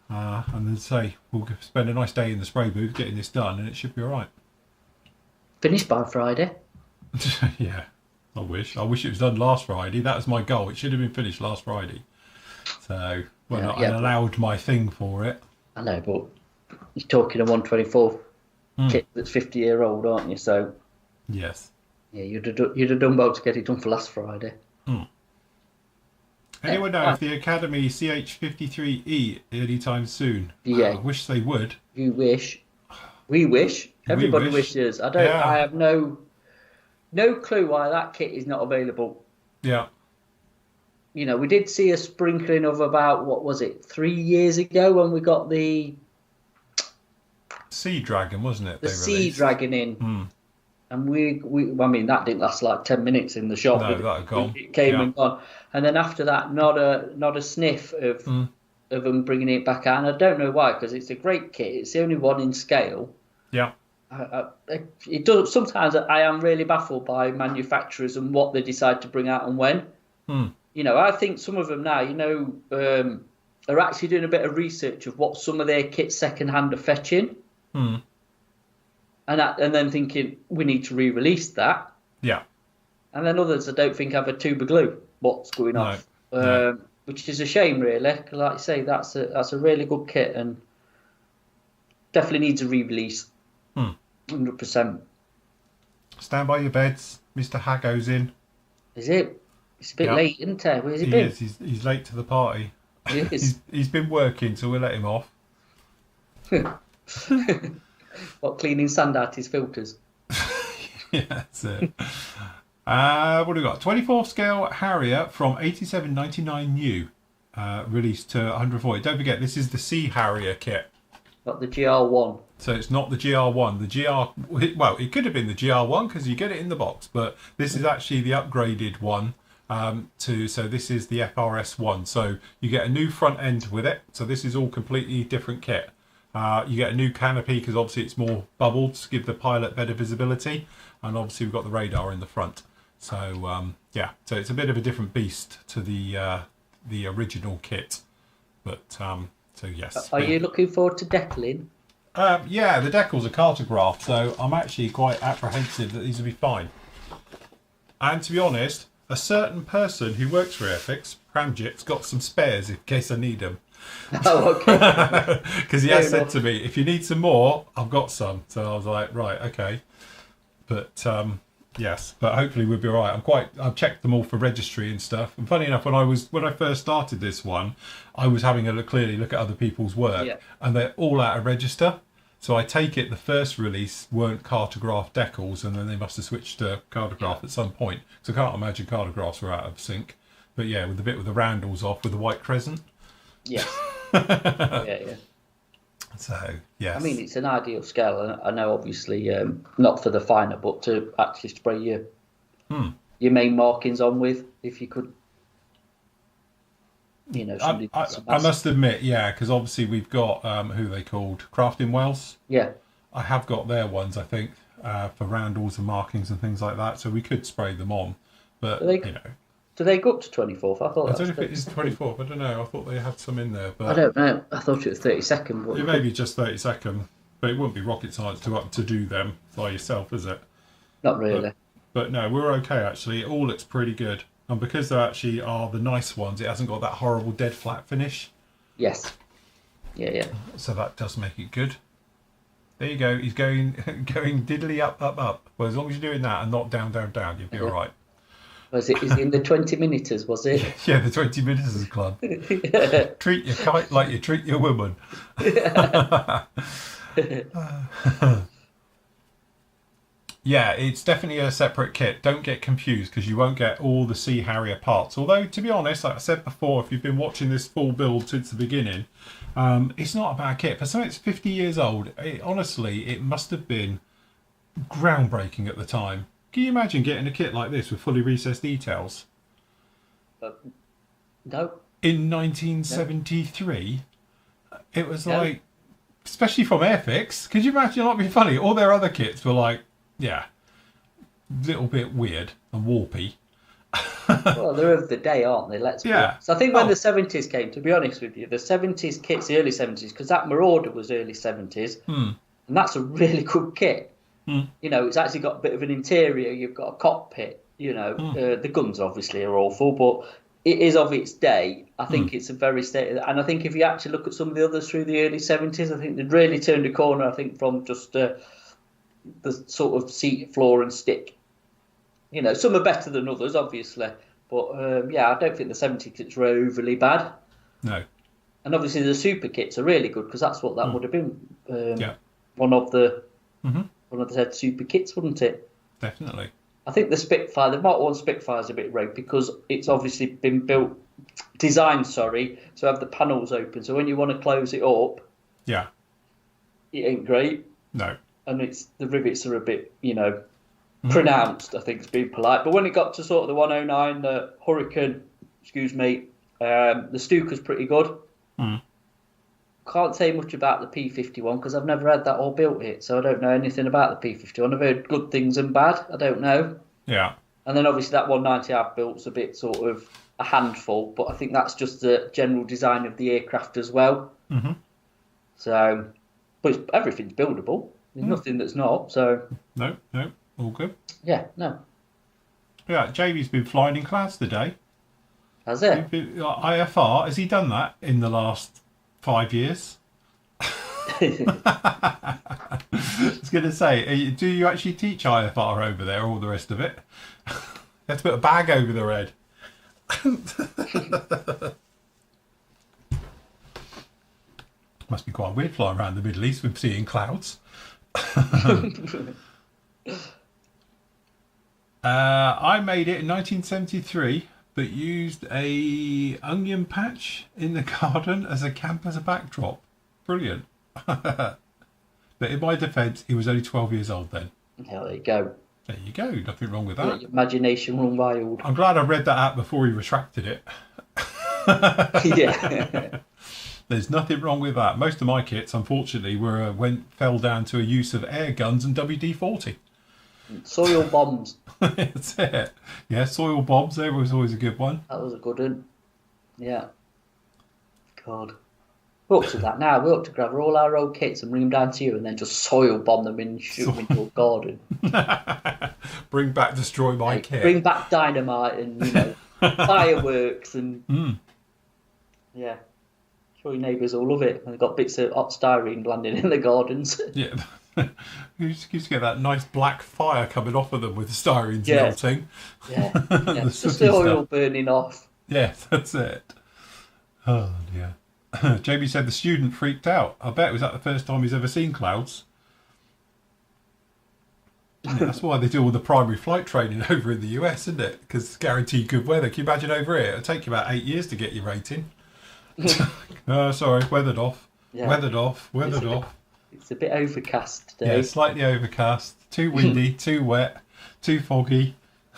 And then say we'll spend a nice day in the spray booth getting this done, and it should be all right. Finished by Friday. Yeah, I wish it was done last Friday. That was my goal. It should have been finished last Friday. So I allowed my thing for it. I know, but you're talking a 124 kit that's 50-year-old, aren't you? So yes, yeah, you'd have done well to get it done for last Friday. Anyone know if the Academy CH53E anytime soon? Yeah, I wish they would. You wish. We wish. Everybody wishes. I don't. Yeah. I have no clue why that kit is not available. Yeah. We did see a sprinkling of about, what was it, 3 years ago when we got the Sea Dragon, wasn't it? The Sea Dragon in. And I mean, that didn't last like 10 minutes in the shop. No, that had gone. It came Yeah. and gone. And then after that, not a sniff of them bringing it back out. And I don't know why, because it's a great kit. It's the only one in scale. Yeah. It does. Sometimes I am really baffled by manufacturers and what they decide to bring out and when. You know, I think some of them now, are actually doing a bit of research of what some of their kits secondhand are fetching. And then thinking, we need to re-release that. Yeah. And then others I don't think have a tube of glue. What's going off? No. Which is a shame, really. 'Cause like I say, that's a really good kit and definitely needs a re-release. 100%. Stand by your beds. Mr. Hago's in. Is it? It's a bit late, isn't it? Where's he He been? is. He's late to the party. He is. He's been working, so we'll let him off. What, cleaning sand out his filters? Yeah, that's it. What do we got? 24 scale Harrier from 87.99 new, released to 140. Don't forget, this is the C Harrier kit. Got the GR1. So it's not the GR1. Well, it could have been the GR1 because you get it in the box, but this is actually the upgraded one. So this is the FRS1. So you get a new front end with it. So this is all completely different kit. You get a new canopy because obviously it's more bubbled to give the pilot better visibility, and obviously we've got the radar in the front. So so it's a bit of a different beast to the original kit. But so yes. Are you looking forward to deckling? Yeah, the decals are cartographed, so I'm actually quite apprehensive that these will be fine. And to be honest, a certain person who works for Airfix, Pramjit's, got some spares in case I need them. Oh, okay. Because he has said to me, if you need some more, I've got some. So I was like, right, okay. But yes, but hopefully we'll be all right. I've checked them all for registry and stuff. And funny enough, when I first started this one, I was having a look at other people's work, and they're all out of register. So I take it the first release weren't cartographed decals, and then they must have switched to cartograph at some point. So I can't imagine cartographs were out of sync. But yeah, with the bit with the roundels off with the white crescent. Yeah. Yeah. So yes. I mean, it's an ideal scale. And I know, obviously, not for the finer, but to actually spray your main markings on with, if you could. You know, I must admit, yeah, because obviously we've got who they called Crafting Wells. Yeah. I have got their ones, I think, for roundels and markings and things like that. So we could spray them on, but do they go up to 24th? I thought. I don't know if it is 24th. I don't know. I thought they had some in there, but I don't know. I thought it was 32nd. But it may be just 32nd, but it wouldn't be rocket science to do them by yourself, is it? Not really. But no, we're okay actually. It all looks pretty good. And because they actually are the nice ones, it hasn't got that horrible dead flat finish. Yes. Yeah. So that does make it good. There you go. He's going diddly up. Well, as long as you're doing that and not down, you'll be all right. Was it? Is it in the 20 minuters? Was it? Yeah, the 20 minutes club. Treat your kite like you treat your woman. Yeah, it's definitely a separate kit. Don't get confused because you won't get all the Sea Harrier parts. Although, to be honest, like I said before, if you've been watching this full build since the beginning, it's not a bad kit. For something that's 50 years old, honestly, it must have been groundbreaking at the time. Can you imagine getting a kit like this with fully recessed details? No. In 1973, it was like, especially from Airfix, could you imagine? Not being funny. All their other kits were like, yeah, little bit weird and warpy. Well, they're of the day, aren't they? Let's be honest. So I think when the 70s came, to be honest with you, the 70s kits, the early 70s, because that Marauder was early 70s, and that's a really good kit. You know, it's actually got a bit of an interior. You've got a cockpit. You know, the guns obviously are awful, but it is of its day. I think it's a very state, and I think if you actually look at some of the others through the early 70s, I think they'd really turned a corner. I think from just the sort of seat, floor, and stick. You know, some are better than others, obviously, but I don't think the 70 kits were overly bad. No. And obviously the super kits are really good because that's what that would have been. One of the head super kits, wouldn't it? Definitely. I think the Spitfire, the Mark 1 Spitfire is a bit rogue because it's obviously been designed, to have the panels open. So when you want to close it up, it ain't great. No. And the rivets are a bit, pronounced, I think, to be polite. But when it got to sort of the 109, the Hurricane, excuse me, the Stuka's pretty good. Can't say much about the P51 because I've never had that or built it, so I don't know anything about the P51. I've heard good things and bad. I don't know. Yeah. And then obviously that 190 I've built's a bit sort of a handful, but I think that's just the general design of the aircraft as well. So, but everything's buildable. There's nothing that's not. So No, all good. yeah, no. Yeah, Jamie's been flying in clouds today. Has it? IFR, has he done that in the last 5 years? I was going to say, do you actually teach IFR over there, all the rest of it? You have to put a bag over their head. Must be quite weird flying around the Middle East with seeing clouds. I made it in 1973, but used a onion patch in the garden as a camper's backdrop. Brilliant. But in my defence, he was only 12 years old then. Yeah, there you go. There you go. Nothing wrong with that. Let your imagination run wild. I'm glad I read that out before he retracted it. Yeah. There's nothing wrong with that. Most of my kits, unfortunately, fell down to a use of air guns and WD-40. Soil bombs. That's it. Yeah, soil bombs. There was always a good one. That was a good one. Yeah. God. We're up to that now. We're up to grab all our old kits and bring them down to you and then just soil bomb them and shoot them into your garden. Bring back, destroy my kit. Bring back dynamite and, fireworks and... Yeah. Sure your neighbours will love it. And they've got bits of hot styrene landing in the gardens. Yeah. You just get that nice black fire coming off of them with the styrene melting. Yeah. Just the oil burning off. Yeah, that's it. Oh, dear. Jamie said the student freaked out. I bet was that the first time he's ever seen clouds. Yeah, that's why they do all the primary flight training over in the US, isn't it? Because it's guaranteed good weather. Can you imagine over here? It'll take you about 8 years to get your rating. Sorry, weathered off. Yeah. Weathered off. It's a bit overcast today. Yeah, slightly overcast. Too windy, too wet, too foggy.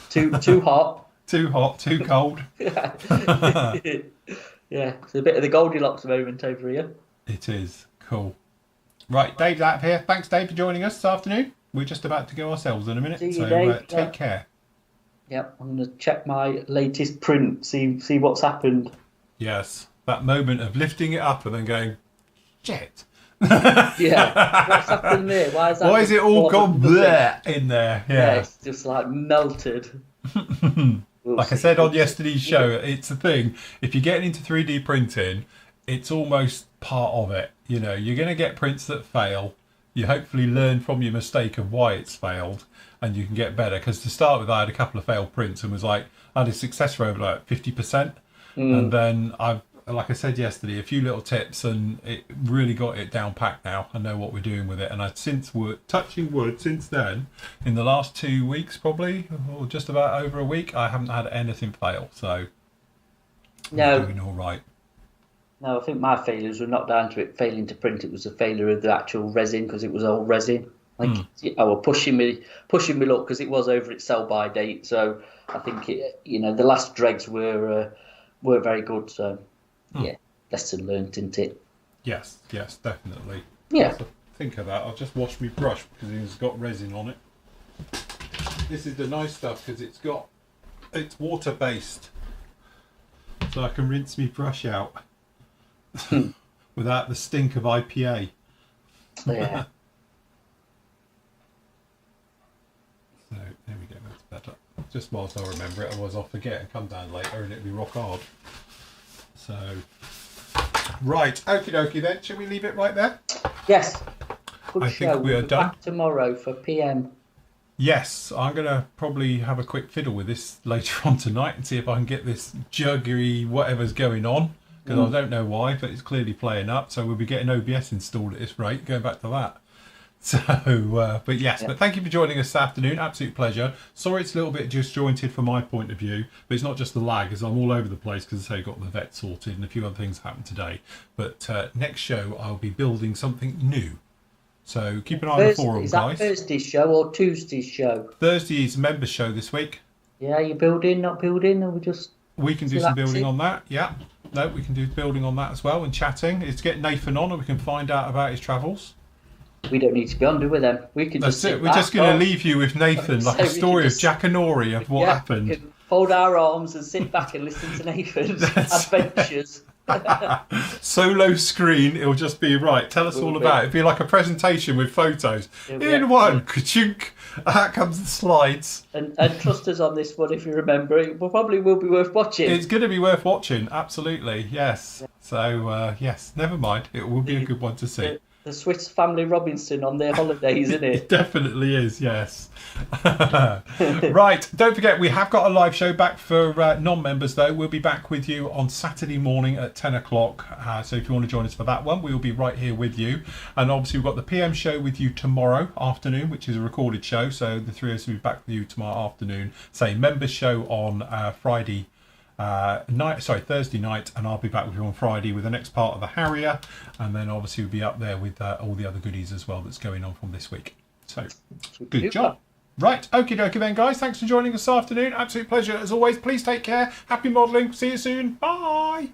Too hot. Too hot, too cold. Yeah, it's a bit of the Goldilocks moment over here. It is. Cool. Right, Dave's out of here. Thanks, Dave, for joining us this afternoon. We're just about to go ourselves in a minute. See you, Dave. Take care. Yep, I'm going to check my latest print, see what's happened. Yes, that moment of lifting it up and then going, shit. Yeah, what's happened there? Why is it all gone bleh in there? Yeah, it's just like melted. Like I said on yesterday's show, it's a thing. If you're getting into 3D printing, it's almost part of it. You're going to get prints that fail. You hopefully learn from your mistake of why it's failed, and you can get better. Because to start with, I had a couple of failed prints and I had a success rate of like 50%. And then like I said yesterday, a few little tips, and it really got it down packed now. I know what we're doing with it, and touching wood since then, in the last 2 weeks probably, or just about over a week, I haven't had anything fail. So no, I'm doing all right. No, I think my failures were not down to it failing to print. It was a failure of the actual resin because it was all resin. I was pushing me luck because it was over its sell-by date. So I think the last dregs weren't very good. So. Yeah, lesson learned, isn't it? Yes, definitely. Yeah. So think of that. I'll just wash my brush because it's got resin on it. This is the nice stuff because it's water based, so I can rinse my brush out without the stink of IPA. Yeah. So there we go. That's better. Just whilst I remember it, otherwise I'll forget and come down later and it'll be rock hard. So, right, okie dokie then. Shall we leave it right there? Yes. Good I show. think we are done. Back tomorrow for PM. Yes, I'm going to probably have a quick fiddle with this later on tonight and see if I can get this juggery whatever's going on. Because I don't know why, but it's clearly playing up. So we'll be getting OBS installed at this rate, going back to that. So, but yes, but thank you for joining us this afternoon. Absolute pleasure. Sorry it's a little bit disjointed from my point of view, but it's not just the lag, as I'm all over the place because I got the vet sorted and a few other things happened today. But next show I'll be building something new. So keep an eye on the forum, Is that guys. Thursday's show or Tuesday's show? Thursday's members show this week. Yeah, you building, not building, or we just... We can do some building on that, yeah. No, we can do building on that as well and chatting. It's to get Nathan on and we can find out about his travels. We don't need to be on, do we then? We can That's just it. We're just going to leave you with Nathan, like a story of Jack and Nori of what happened. We can fold our arms and sit back and listen to Nathan's adventures. Solo screen, it'll just be right. Tell us all about it. It'll be like a presentation with photos. In one, ka-chunk, out comes the slides. And trust us on this one if you remember. It probably will be worth watching. It's going to be worth watching, absolutely, yes. So, yes, never mind. It will be a good one to see. The Swiss Family Robinson on their holidays, isn't it? It definitely is, yes. Right, don't forget, we have got a live show back for non-members, though. We'll be back with you on Saturday morning at 10 o'clock. So if you want to join us for that one, we will be right here with you. And obviously, we've got the PM show with you tomorrow afternoon, which is a recorded show. So the three of us will be back with you tomorrow afternoon. Say, members show on Thursday night, and I'll be back with you on Friday with the next part of the Harrier, and then obviously we'll be up there with all the other goodies as well that's going on from this week. So, good job. Right, okie dokie then, guys. Thanks for joining us this afternoon. Absolute pleasure as always. Please take care. Happy modelling. See you soon. Bye.